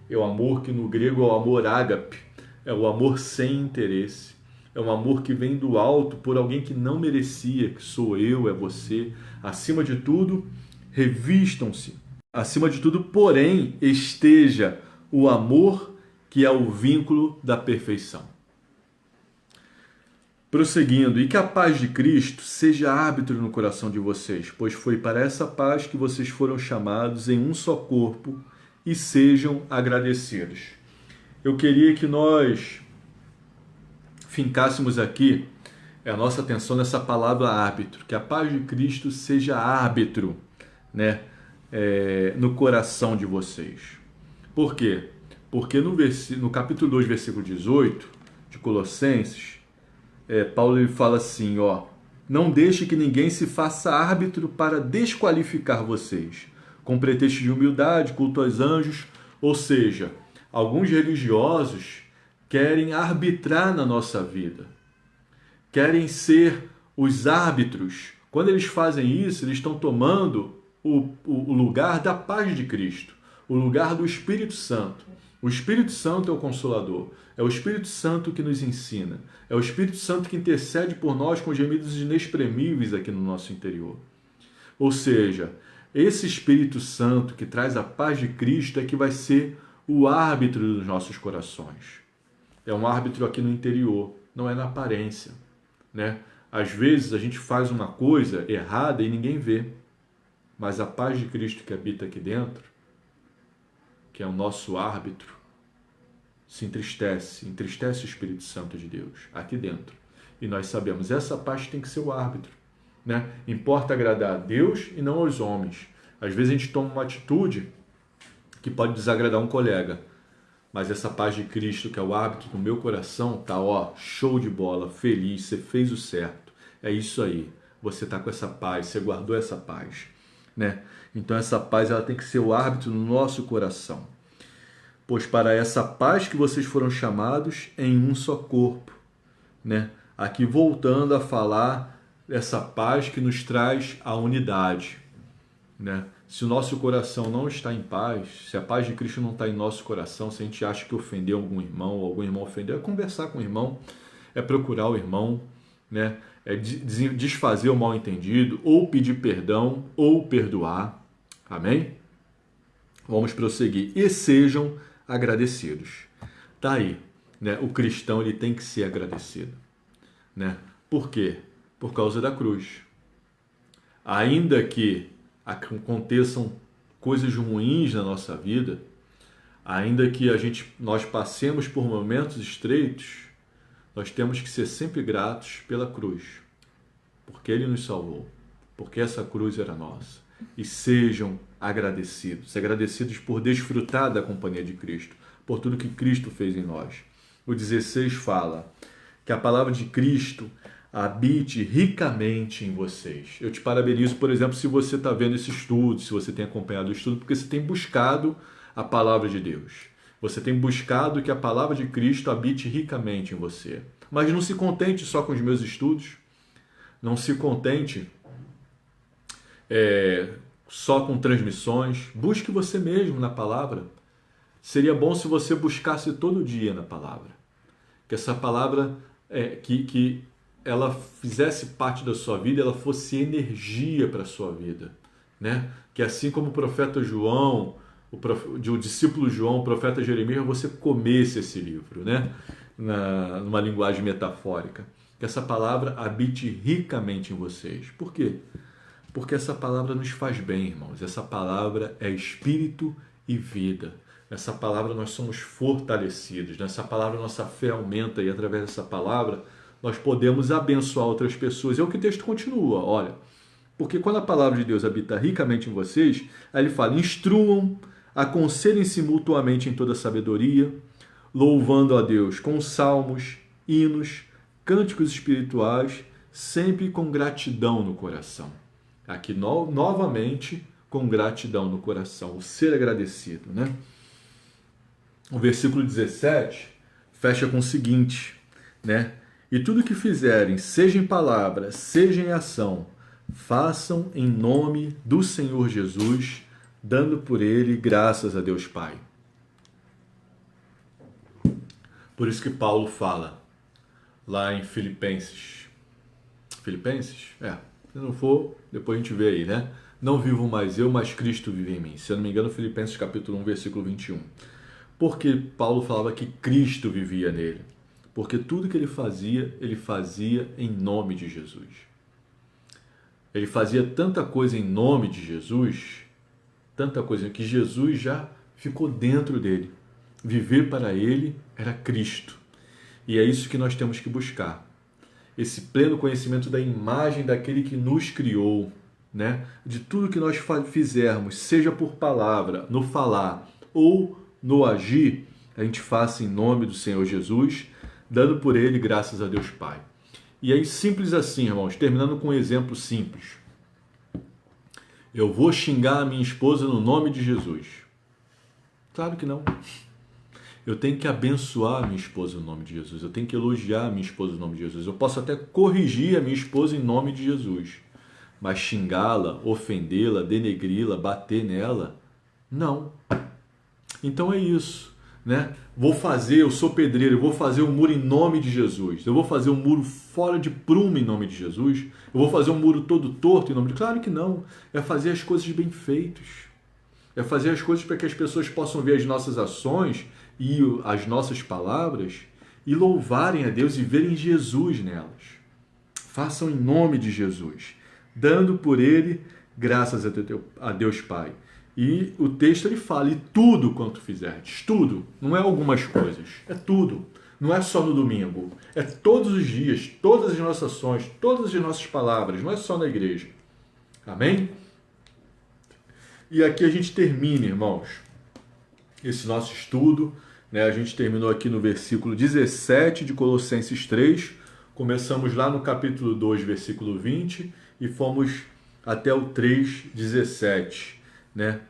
É o amor que no grego é o amor ágape, é o amor sem interesse. É um amor que vem do alto por alguém que não merecia, que sou eu, é você. Acima de tudo, revistam-se. Acima de tudo, porém, esteja o amor que é o vínculo da perfeição. Prosseguindo, e que a paz de Cristo seja árbitro no coração de vocês, pois foi para essa paz que vocês foram chamados em um só corpo, e sejam agradecidos. Eu queria que nós fincássemos aqui a nossa atenção nessa palavra árbitro, que a paz de Cristo seja árbitro, né, no coração de vocês. Por quê? Porque no capítulo 2, versículo 18 de Colossenses, Paulo ele fala assim, não deixe que ninguém se faça árbitro para desqualificar vocês, com pretexto de humildade, culto aos anjos, ou seja, alguns religiosos querem arbitrar na nossa vida, querem ser os árbitros. Quando eles fazem isso, eles estão tomando o lugar da paz de Cristo, o lugar do Espírito Santo. O Espírito Santo é o Consolador, é o Espírito Santo que nos ensina, é o Espírito Santo que intercede por nós com gemidos inexprimíveis aqui no nosso interior. Ou seja, esse Espírito Santo que traz a paz de Cristo é que vai ser o árbitro dos nossos corações. É um árbitro aqui no interior, não é na aparência, né? Às vezes a gente faz uma coisa errada e ninguém vê, mas a paz de Cristo que habita aqui dentro, que é o nosso árbitro, se entristece o Espírito Santo de Deus aqui dentro. E nós sabemos, essa paz tem que ser o árbitro, né? Importa agradar a Deus e não aos homens. Às vezes a gente toma uma atitude que pode desagradar um colega, mas essa paz de Cristo, que é o árbitro do meu coração, tá show de bola, feliz, você fez o certo. É isso aí. Você tá com essa paz, você guardou essa paz, né? Então essa paz ela tem que ser o árbitro no nosso coração. Pois para essa paz que vocês foram chamados em um só corpo, né? Aqui voltando a falar dessa paz que nos traz a unidade, né? Se o nosso coração não está em paz, se a paz de Cristo não está em nosso coração, se a gente acha que ofendeu algum irmão, ou algum irmão ofendeu, é conversar com o irmão, é procurar o irmão, né? É desfazer o mal-entendido, ou pedir perdão, ou perdoar. Amém? Vamos prosseguir. E sejam agradecidos. Tá aí, né? O cristão ele tem que ser agradecido, né? Por quê? Por causa da cruz. Ainda que aconteçam coisas ruins na nossa vida, ainda que nós passemos por momentos estreitos, nós temos que ser sempre gratos pela cruz, porque Ele nos salvou, porque essa cruz era nossa. E sejam agradecidos por desfrutar da companhia de Cristo, por tudo que Cristo fez em nós. O 16 fala que a palavra de Cristo habite ricamente em vocês. Eu te parabenizo, por exemplo, se você está vendo esse estudo, se você tem acompanhado o estudo, porque você tem buscado a palavra de Deus. Você tem buscado que a palavra de Cristo habite ricamente em você. Mas não se contente só com os meus estudos. Não se contente só com transmissões. Busque você mesmo na palavra. Seria bom se você buscasse todo dia na palavra. Que essa palavra, que ela fizesse parte da sua vida, ela fosse energia para a sua vida, né? Que assim como o profeta João, o discípulo João, o profeta Jeremias, você comesse esse livro, né? Numa linguagem metafórica. Que essa palavra habite ricamente em vocês. Por quê? Porque essa palavra nos faz bem, irmãos. Essa palavra é espírito e vida. Nessa palavra nós somos fortalecidos. Nessa palavra nossa fé aumenta e através dessa palavra nós podemos abençoar outras pessoas. É o que o texto continua, olha. Porque quando a palavra de Deus habita ricamente em vocês, aí ele fala, instruam, aconselhem-se mutuamente em toda sabedoria, louvando a Deus com salmos, hinos, cânticos espirituais, sempre com gratidão no coração. Aqui novamente com gratidão no coração, o ser agradecido, né? o versículo 17 fecha com o seguinte, né? E tudo que fizerem, seja em palavra, seja em ação, façam em nome do Senhor Jesus, dando por ele graças a Deus Pai. Por isso que Paulo fala lá em Filipenses. Filipenses? Se não for, depois a gente vê aí, né? Não vivo mais eu, mas Cristo vive em mim. Se eu não me engano, Filipenses capítulo 1, versículo 21. Porque Paulo falava que Cristo vivia nele. Porque tudo que ele fazia em nome de Jesus. Ele fazia tanta coisa em nome de Jesus, tanta coisa que Jesus já ficou dentro dele. Viver para ele era Cristo. E é isso que nós temos que buscar. Esse pleno conhecimento da imagem daquele que nos criou, né? De tudo que nós fizermos, seja por palavra, no falar ou no agir, a gente faça em nome do Senhor Jesus, dando por ele graças a Deus Pai. E aí, simples assim, irmãos, terminando com um exemplo simples. Eu vou xingar a minha esposa no nome de Jesus? Claro que não. Eu tenho que abençoar a minha esposa no nome de Jesus. Eu tenho que elogiar a minha esposa no nome de Jesus. Eu posso até corrigir a minha esposa em nome de Jesus. Mas xingá-la, ofendê-la, denegri-la, bater nela, não. Então é isso, né? Eu sou pedreiro, eu vou fazer um muro em nome de Jesus. Eu vou fazer um muro fora de prumo em nome de Jesus. Eu vou fazer um muro todo torto em nome de Jesus. Claro que não. É fazer as coisas bem feitas. É fazer as coisas para que as pessoas possam ver as nossas ações e as nossas palavras e louvarem a Deus e verem Jesus nelas. Façam em nome de Jesus, dando por ele graças a Deus Pai. E o texto ele fala, e tudo quanto fizerdes, tudo, não é algumas coisas, é tudo. Não é só no domingo, é todos os dias, todas as nossas ações, todas as nossas palavras, não é só na igreja. Amém? E aqui a gente termina, irmãos, esse nosso estudo, né? A gente terminou aqui no versículo 17 de Colossenses 3, começamos lá no capítulo 2, versículo 20, e fomos até o 3:17, né?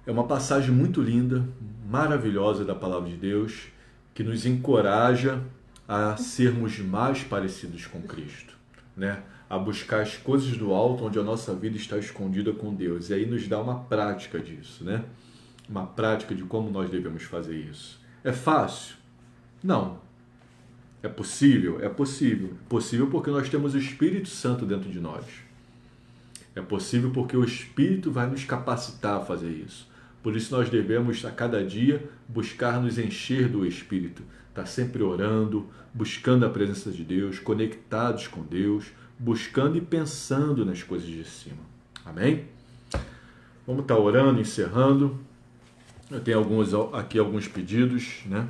É uma passagem muito linda, maravilhosa da palavra de Deus, que nos encoraja a sermos mais parecidos com Cristo, né? A buscar as coisas do alto, onde a nossa vida está escondida com Deus. E aí nos dá uma prática disso, né? Uma prática de como nós devemos fazer isso. É fácil? Não. É possível? É possível. Possível porque nós temos o Espírito Santo dentro de nós. É possível porque o Espírito vai nos capacitar a fazer isso. Por isso nós devemos, a cada dia, buscar nos encher do Espírito. Estar sempre orando, buscando a presença de Deus, conectados com Deus, buscando e pensando nas coisas de cima. Amém? Vamos estar orando, encerrando. Eu tenho aqui alguns pedidos, né?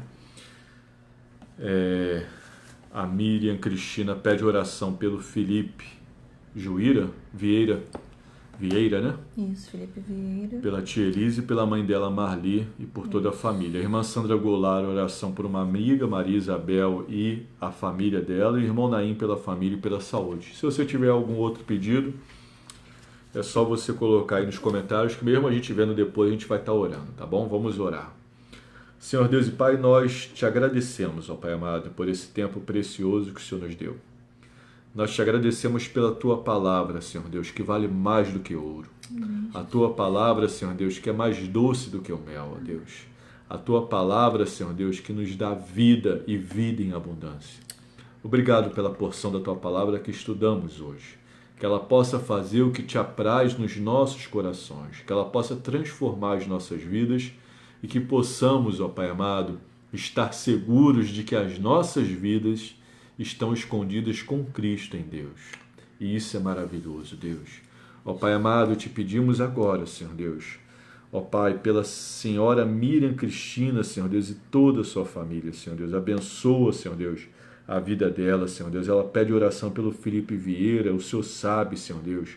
A Miriam Cristina pede oração pelo Felipe Vieira, né? Isso, Felipe Vieira. Pela tia Elise, pela mãe dela Marli e por toda a família. A irmã Sandra Goulart, oração por uma amiga, Maria Isabel e a família dela. E o irmão Naim pela família e pela saúde. Se você tiver algum outro pedido, é só você colocar aí nos comentários, que mesmo a gente vendo depois, a gente vai estar orando, tá bom? Vamos orar. Senhor Deus e Pai, nós te agradecemos, ó Pai amado, por esse tempo precioso que o Senhor nos deu. Nós te agradecemos pela Tua palavra, Senhor Deus, que vale mais do que ouro. A Tua palavra, Senhor Deus, que é mais doce do que o mel, ó Deus. A Tua palavra, Senhor Deus, que nos dá vida e vida em abundância. Obrigado pela porção da Tua palavra que estudamos hoje. Que ela possa fazer o que te apraz nos nossos corações. Que ela possa transformar as nossas vidas e que possamos, ó Pai amado, estar seguros de que as nossas vidas estão escondidas com Cristo em Deus. E isso é maravilhoso, Deus. Ó Pai amado, te pedimos agora, Senhor Deus, ó Pai, pela senhora Miriam Cristina, Senhor Deus, e toda a sua família, Senhor Deus. Abençoa, Senhor Deus, a vida dela, Senhor Deus. Ela pede oração pelo Felipe Vieira, o Senhor sabe, Senhor Deus.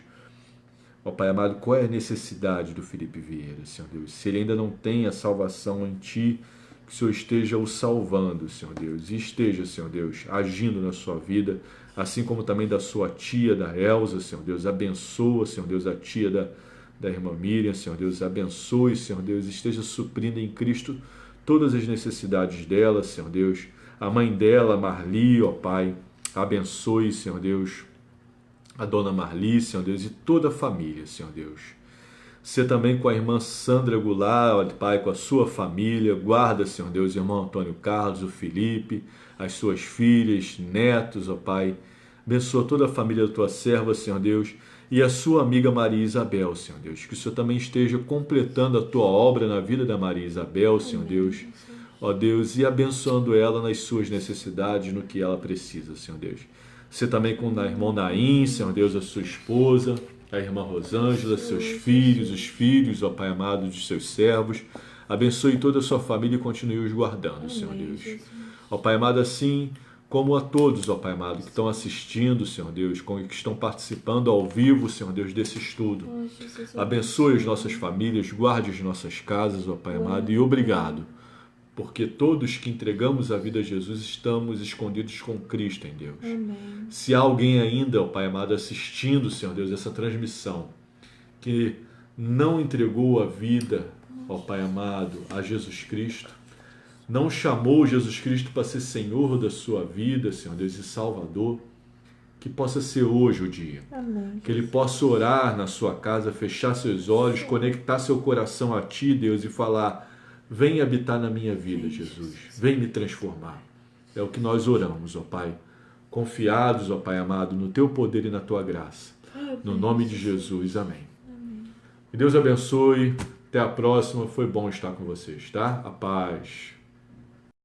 Ó Pai amado, qual é a necessidade do Felipe Vieira, Senhor Deus? Se ele ainda não tem a salvação em Ti, que o Senhor esteja o salvando, Senhor Deus, e esteja, Senhor Deus, agindo na sua vida, assim como também da sua tia, da Elza, Senhor Deus. Abençoa, Senhor Deus, a tia da irmã Miriam, Senhor Deus. Abençoe, Senhor Deus, esteja suprindo em Cristo todas as necessidades dela, Senhor Deus. A mãe dela, Marli, ó Pai, abençoe, Senhor Deus, a dona Marli, Senhor Deus, e toda a família, Senhor Deus. Você também com a irmã Sandra Goulart, ó Pai, com a sua família. Guarda, Senhor Deus, o irmão Antônio Carlos, o Felipe, as suas filhas, netos, ó Pai. Abençoa toda a família da tua serva, Senhor Deus, e a sua amiga Maria Isabel, Senhor Deus. Que o Senhor também esteja completando a tua obra na vida da Maria Isabel, Senhor Deus. Ó Deus, e abençoando ela nas suas necessidades, no que ela precisa, Senhor Deus. Você também com o irmão Naim, Senhor Deus, a sua esposa, a irmã Rosângela, seus filhos, os filhos, ó Pai amado, dos seus servos. Abençoe toda a sua família e continue os guardando, Senhor Deus. Ó Pai amado, assim como a todos, ó Pai amado, que estão assistindo, Senhor Deus, que estão participando ao vivo, Senhor Deus, desse estudo. Abençoe as nossas famílias, guarde as nossas casas, ó Pai amado, e obrigado, porque todos que entregamos a vida a Jesus estamos escondidos com Cristo em Deus. Amém. Se há alguém ainda, ó Pai amado, assistindo, Senhor Deus, essa transmissão, que não entregou a vida, ó Pai amado, a Jesus Cristo, não chamou Jesus Cristo para ser Senhor da sua vida, Senhor Deus, e Salvador, que possa ser hoje o dia. Amém. Que ele possa orar na sua casa, fechar seus olhos, conectar seu coração a Ti, Deus, e falar: vem habitar na minha vida, Jesus. Vem me transformar. É o que nós oramos, ó Pai. Confiados, ó Pai amado, no Teu poder e na Tua graça. No nome de Jesus. Amém. Que Deus abençoe. Até a próxima. Foi bom estar com vocês, tá? A paz.